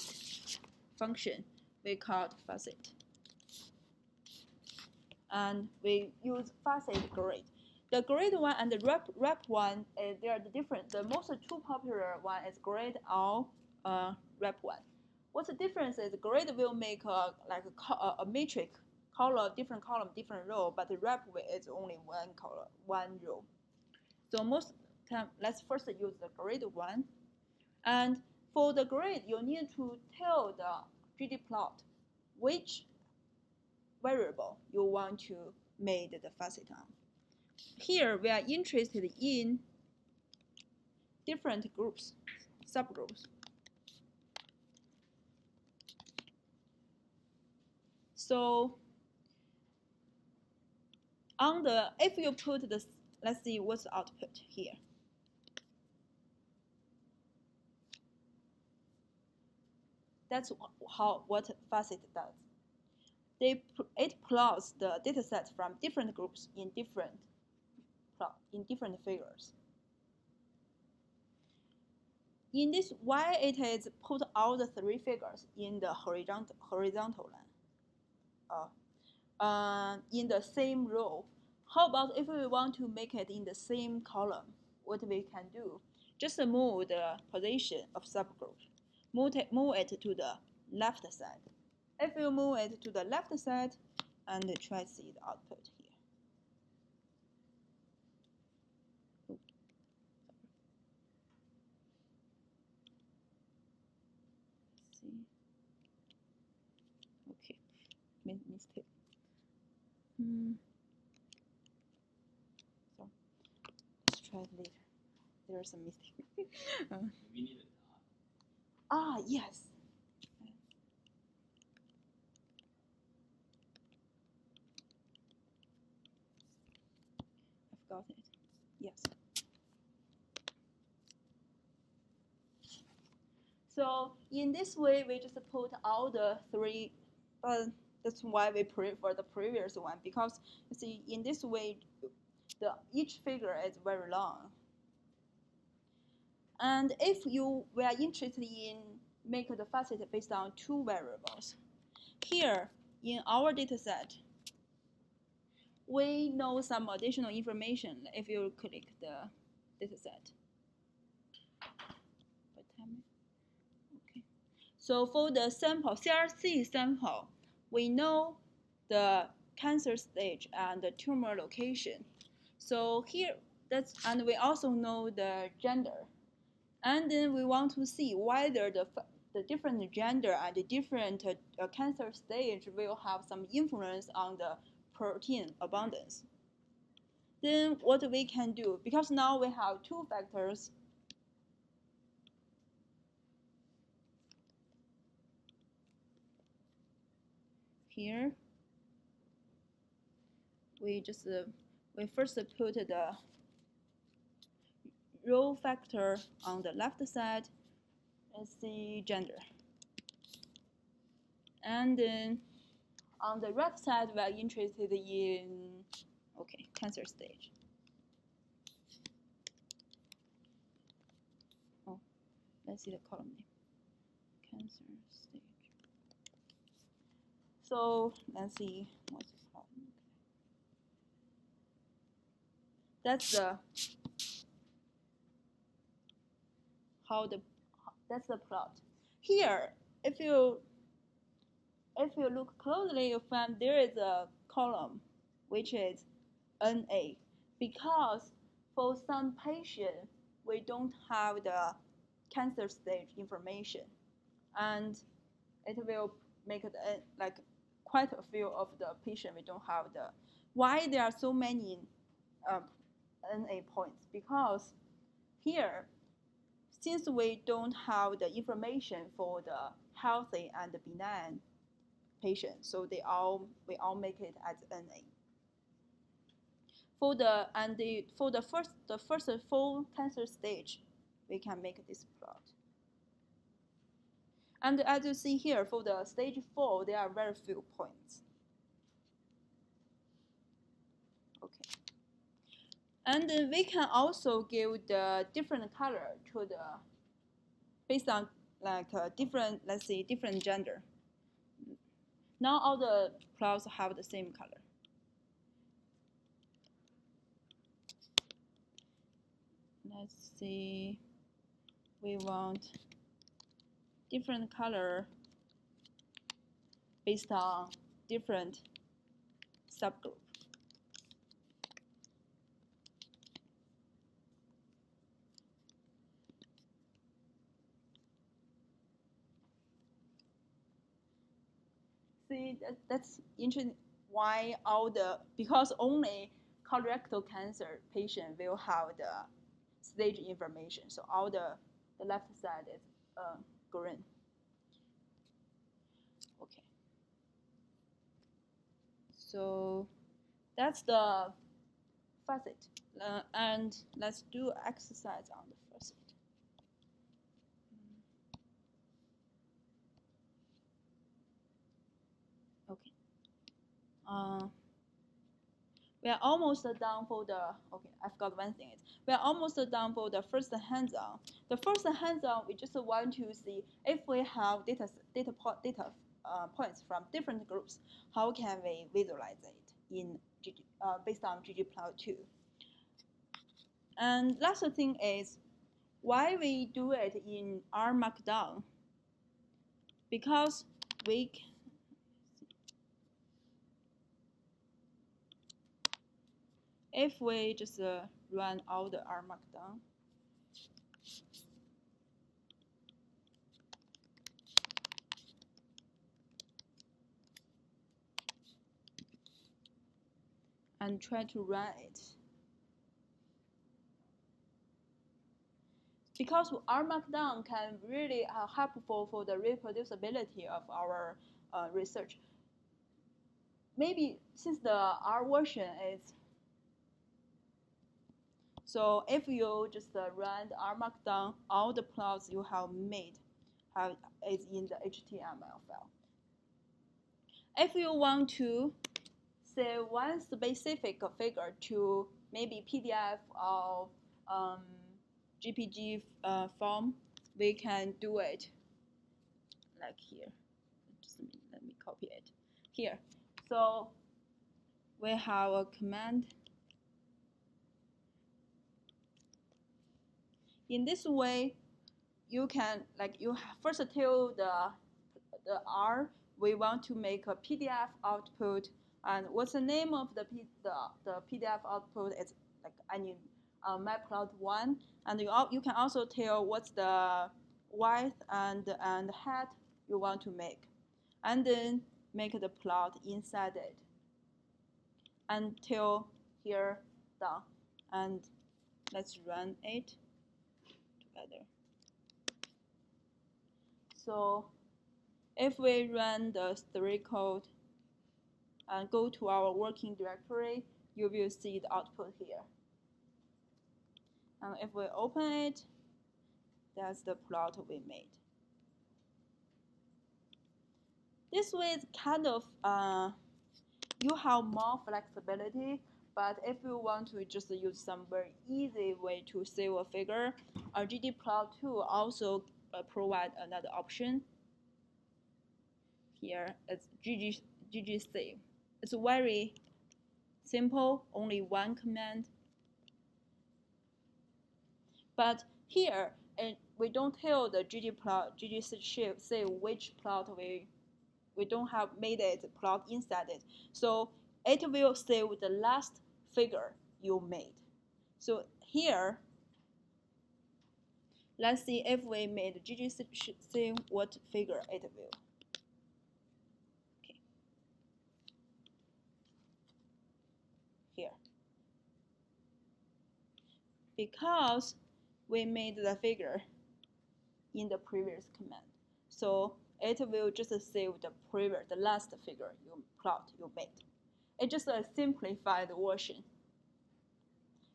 function we call facet, and we use facet grid. The grid one and the rep one, they are different. The most two popular one is grid or rep one. What's the difference is grid will make a matrix column, different row, but the rep is only one column, one row. So most time, let's first use the grid one, and for the grid, you need to tell the ggplot which variable you want to make the facet on. Here, we are interested in different groups, subgroups. So, if you put this, let's see what's the output here. That's what facet does. It plots the dataset from different groups in different figures. In this, why it is put all the three figures in the horizontal line, in the same row. How about if we want to make it in the same column? What we can do? Just move the position of subgroup. Move it to the left side. If you move it to the left side, and try to see the output here. See. Okay, made mistake. So let's try it later. There's a mistake. We need a dot. Yes. I've got it. Yes. So in this way, we just put all the three. That's why we prefer the previous one, because you see, in this way, each figure is very long. And if you were interested in make the facet based on 2 variables, here in our data set, we know some additional information if you click the data set. Okay. So for the sample, CRC sample, we know the cancer stage and the tumor location. So here, and we also know the gender. And then we want to see whether the different gender and the different cancer stage will have some influence on the protein abundance. Then what we can do, because now we have 2 factors, here we first put the row factor on the left side and see gender. And then on the right side, we are interested in, okay, cancer stage. Oh, let's see the column name. Cancer stage. So let's see what's the problem. That's the plot. Here, if you look closely, you find there is a column which is NA, because for some patients we don't have the cancer stage information, and it will make it like quite a few of the patients we don't have the. Why there are so many NA points? Because here, since we don't have the information for the healthy and the benign patients, so we all make it as NA. For the first full cancer stage, we can make this plot. And as you see here, for the stage 4, there are very few points. Okay. And then we can also give the different color to the, based on like different, let's say different gender. Now all the plots have the same color. Let's see, we want different color based on different subgroup. See, that's interesting. Why because only colorectal cancer patient will have the stage information. So all the left side is green. Okay. So that's the facet. And let's do exercise on the facet. Okay. We are almost done for the, okay, I forgot one thing. We are almost done for the first hands-on. The first hands-on, we just want to see if we have data points from different groups, how can we visualize it in based on ggplot2. And last thing is, why we do it in R Markdown? Because we can, if we just run all the R Markdown, and try to run it, because R Markdown can really helpful for the reproducibility of our research. Maybe since the R version is, so if you just run the R Markdown, all the plots you have made is in the HTML file. If you want to say one specific figure to maybe PDF or GPG form, we can do it like here. Just let me copy it here. So we have a command. In this way, you can first tell the R we want to make a PDF output, and what's the name of the PDF output? It's like any matplot1, and you can also tell what's the width and height you want to make, and then make the plot inside it until here done. And let's run it together. So if we run the 3 code and go to our working directory, you will see the output here. And if we open it, that's the plot we made. This way is kind of, you have more flexibility, but if you want to just use some very easy way to save a figure, ggplot2 also provide another option. Here it's ggsave. It's very simple, only one command. But here, we don't tell the ggsave which plot we don't have made it plot inside it. So it will save the last figure you made. So here, let's see if we made ggsave what figure it will. Okay. Here. Because we made the figure in the previous command, so it will just save the last figure you made. It's just a simplified version.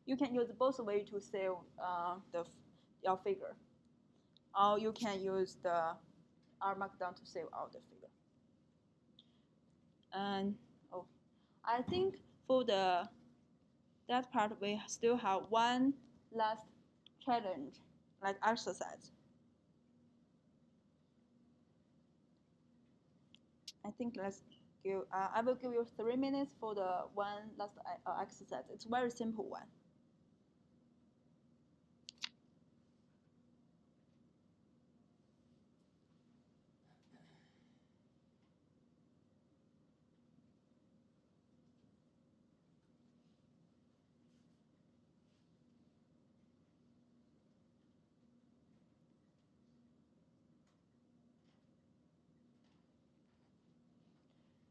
You can use both ways to save your figure, or you can use the R Markdown to save out the figure. And I think for that part we still have one last challenge, like exercise. I think I will give you 3 minutes for the one last exercise. It's a very simple one.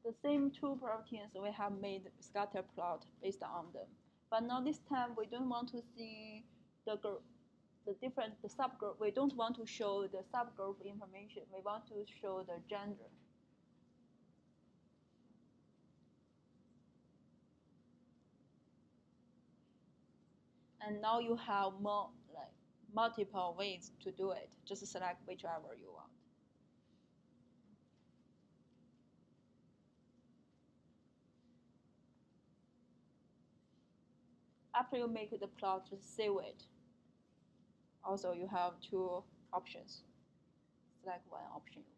The same 2 proteins, we have made scatter plot based on them. But now this time we don't want to see the subgroup. We don't want to show the subgroup information. We want to show the gender. And now you have multiple ways to do it. Just select whichever you want. After you make the plot, just save it. Also, you have 2 options. Select one option you want.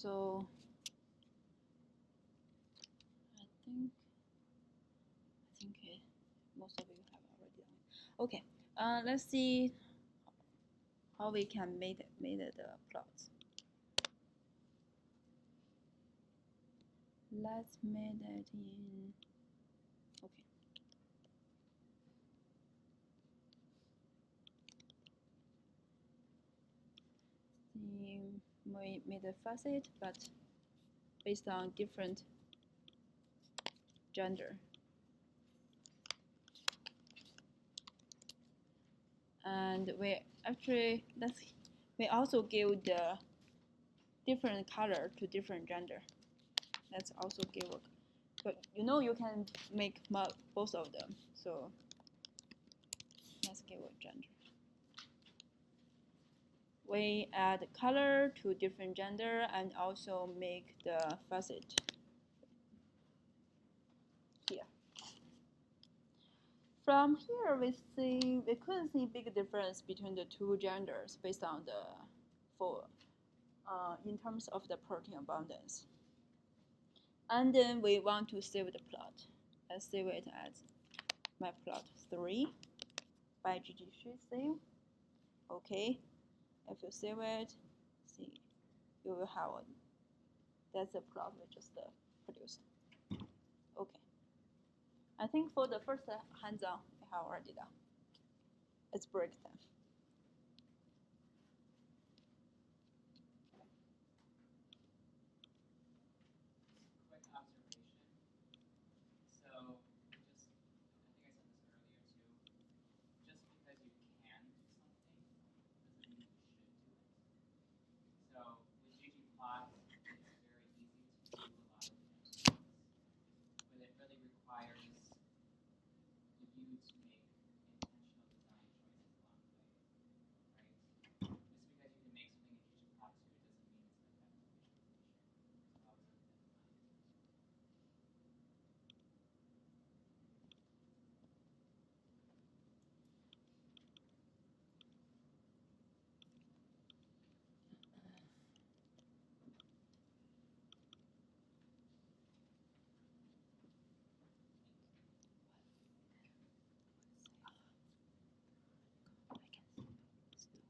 So I think most of you have already done it. Okay, let's see how we can make the plots. Let's make it in, okay. We made a facet, but based on different gender. And we also give the different color to different gender. Let's also give a, but you know you can make both of them. So let's give a gender. We add color to different gender and also make the facet here. From here, we couldn't see big difference between the two genders based on the in terms of the protein abundance. And then we want to save the plot. Let's save it as matplot3 by GG save. Okay, if you save it, see, you will have that's the plot we just produced. Okay, I think for the first hands-on we have already done. Let's break them.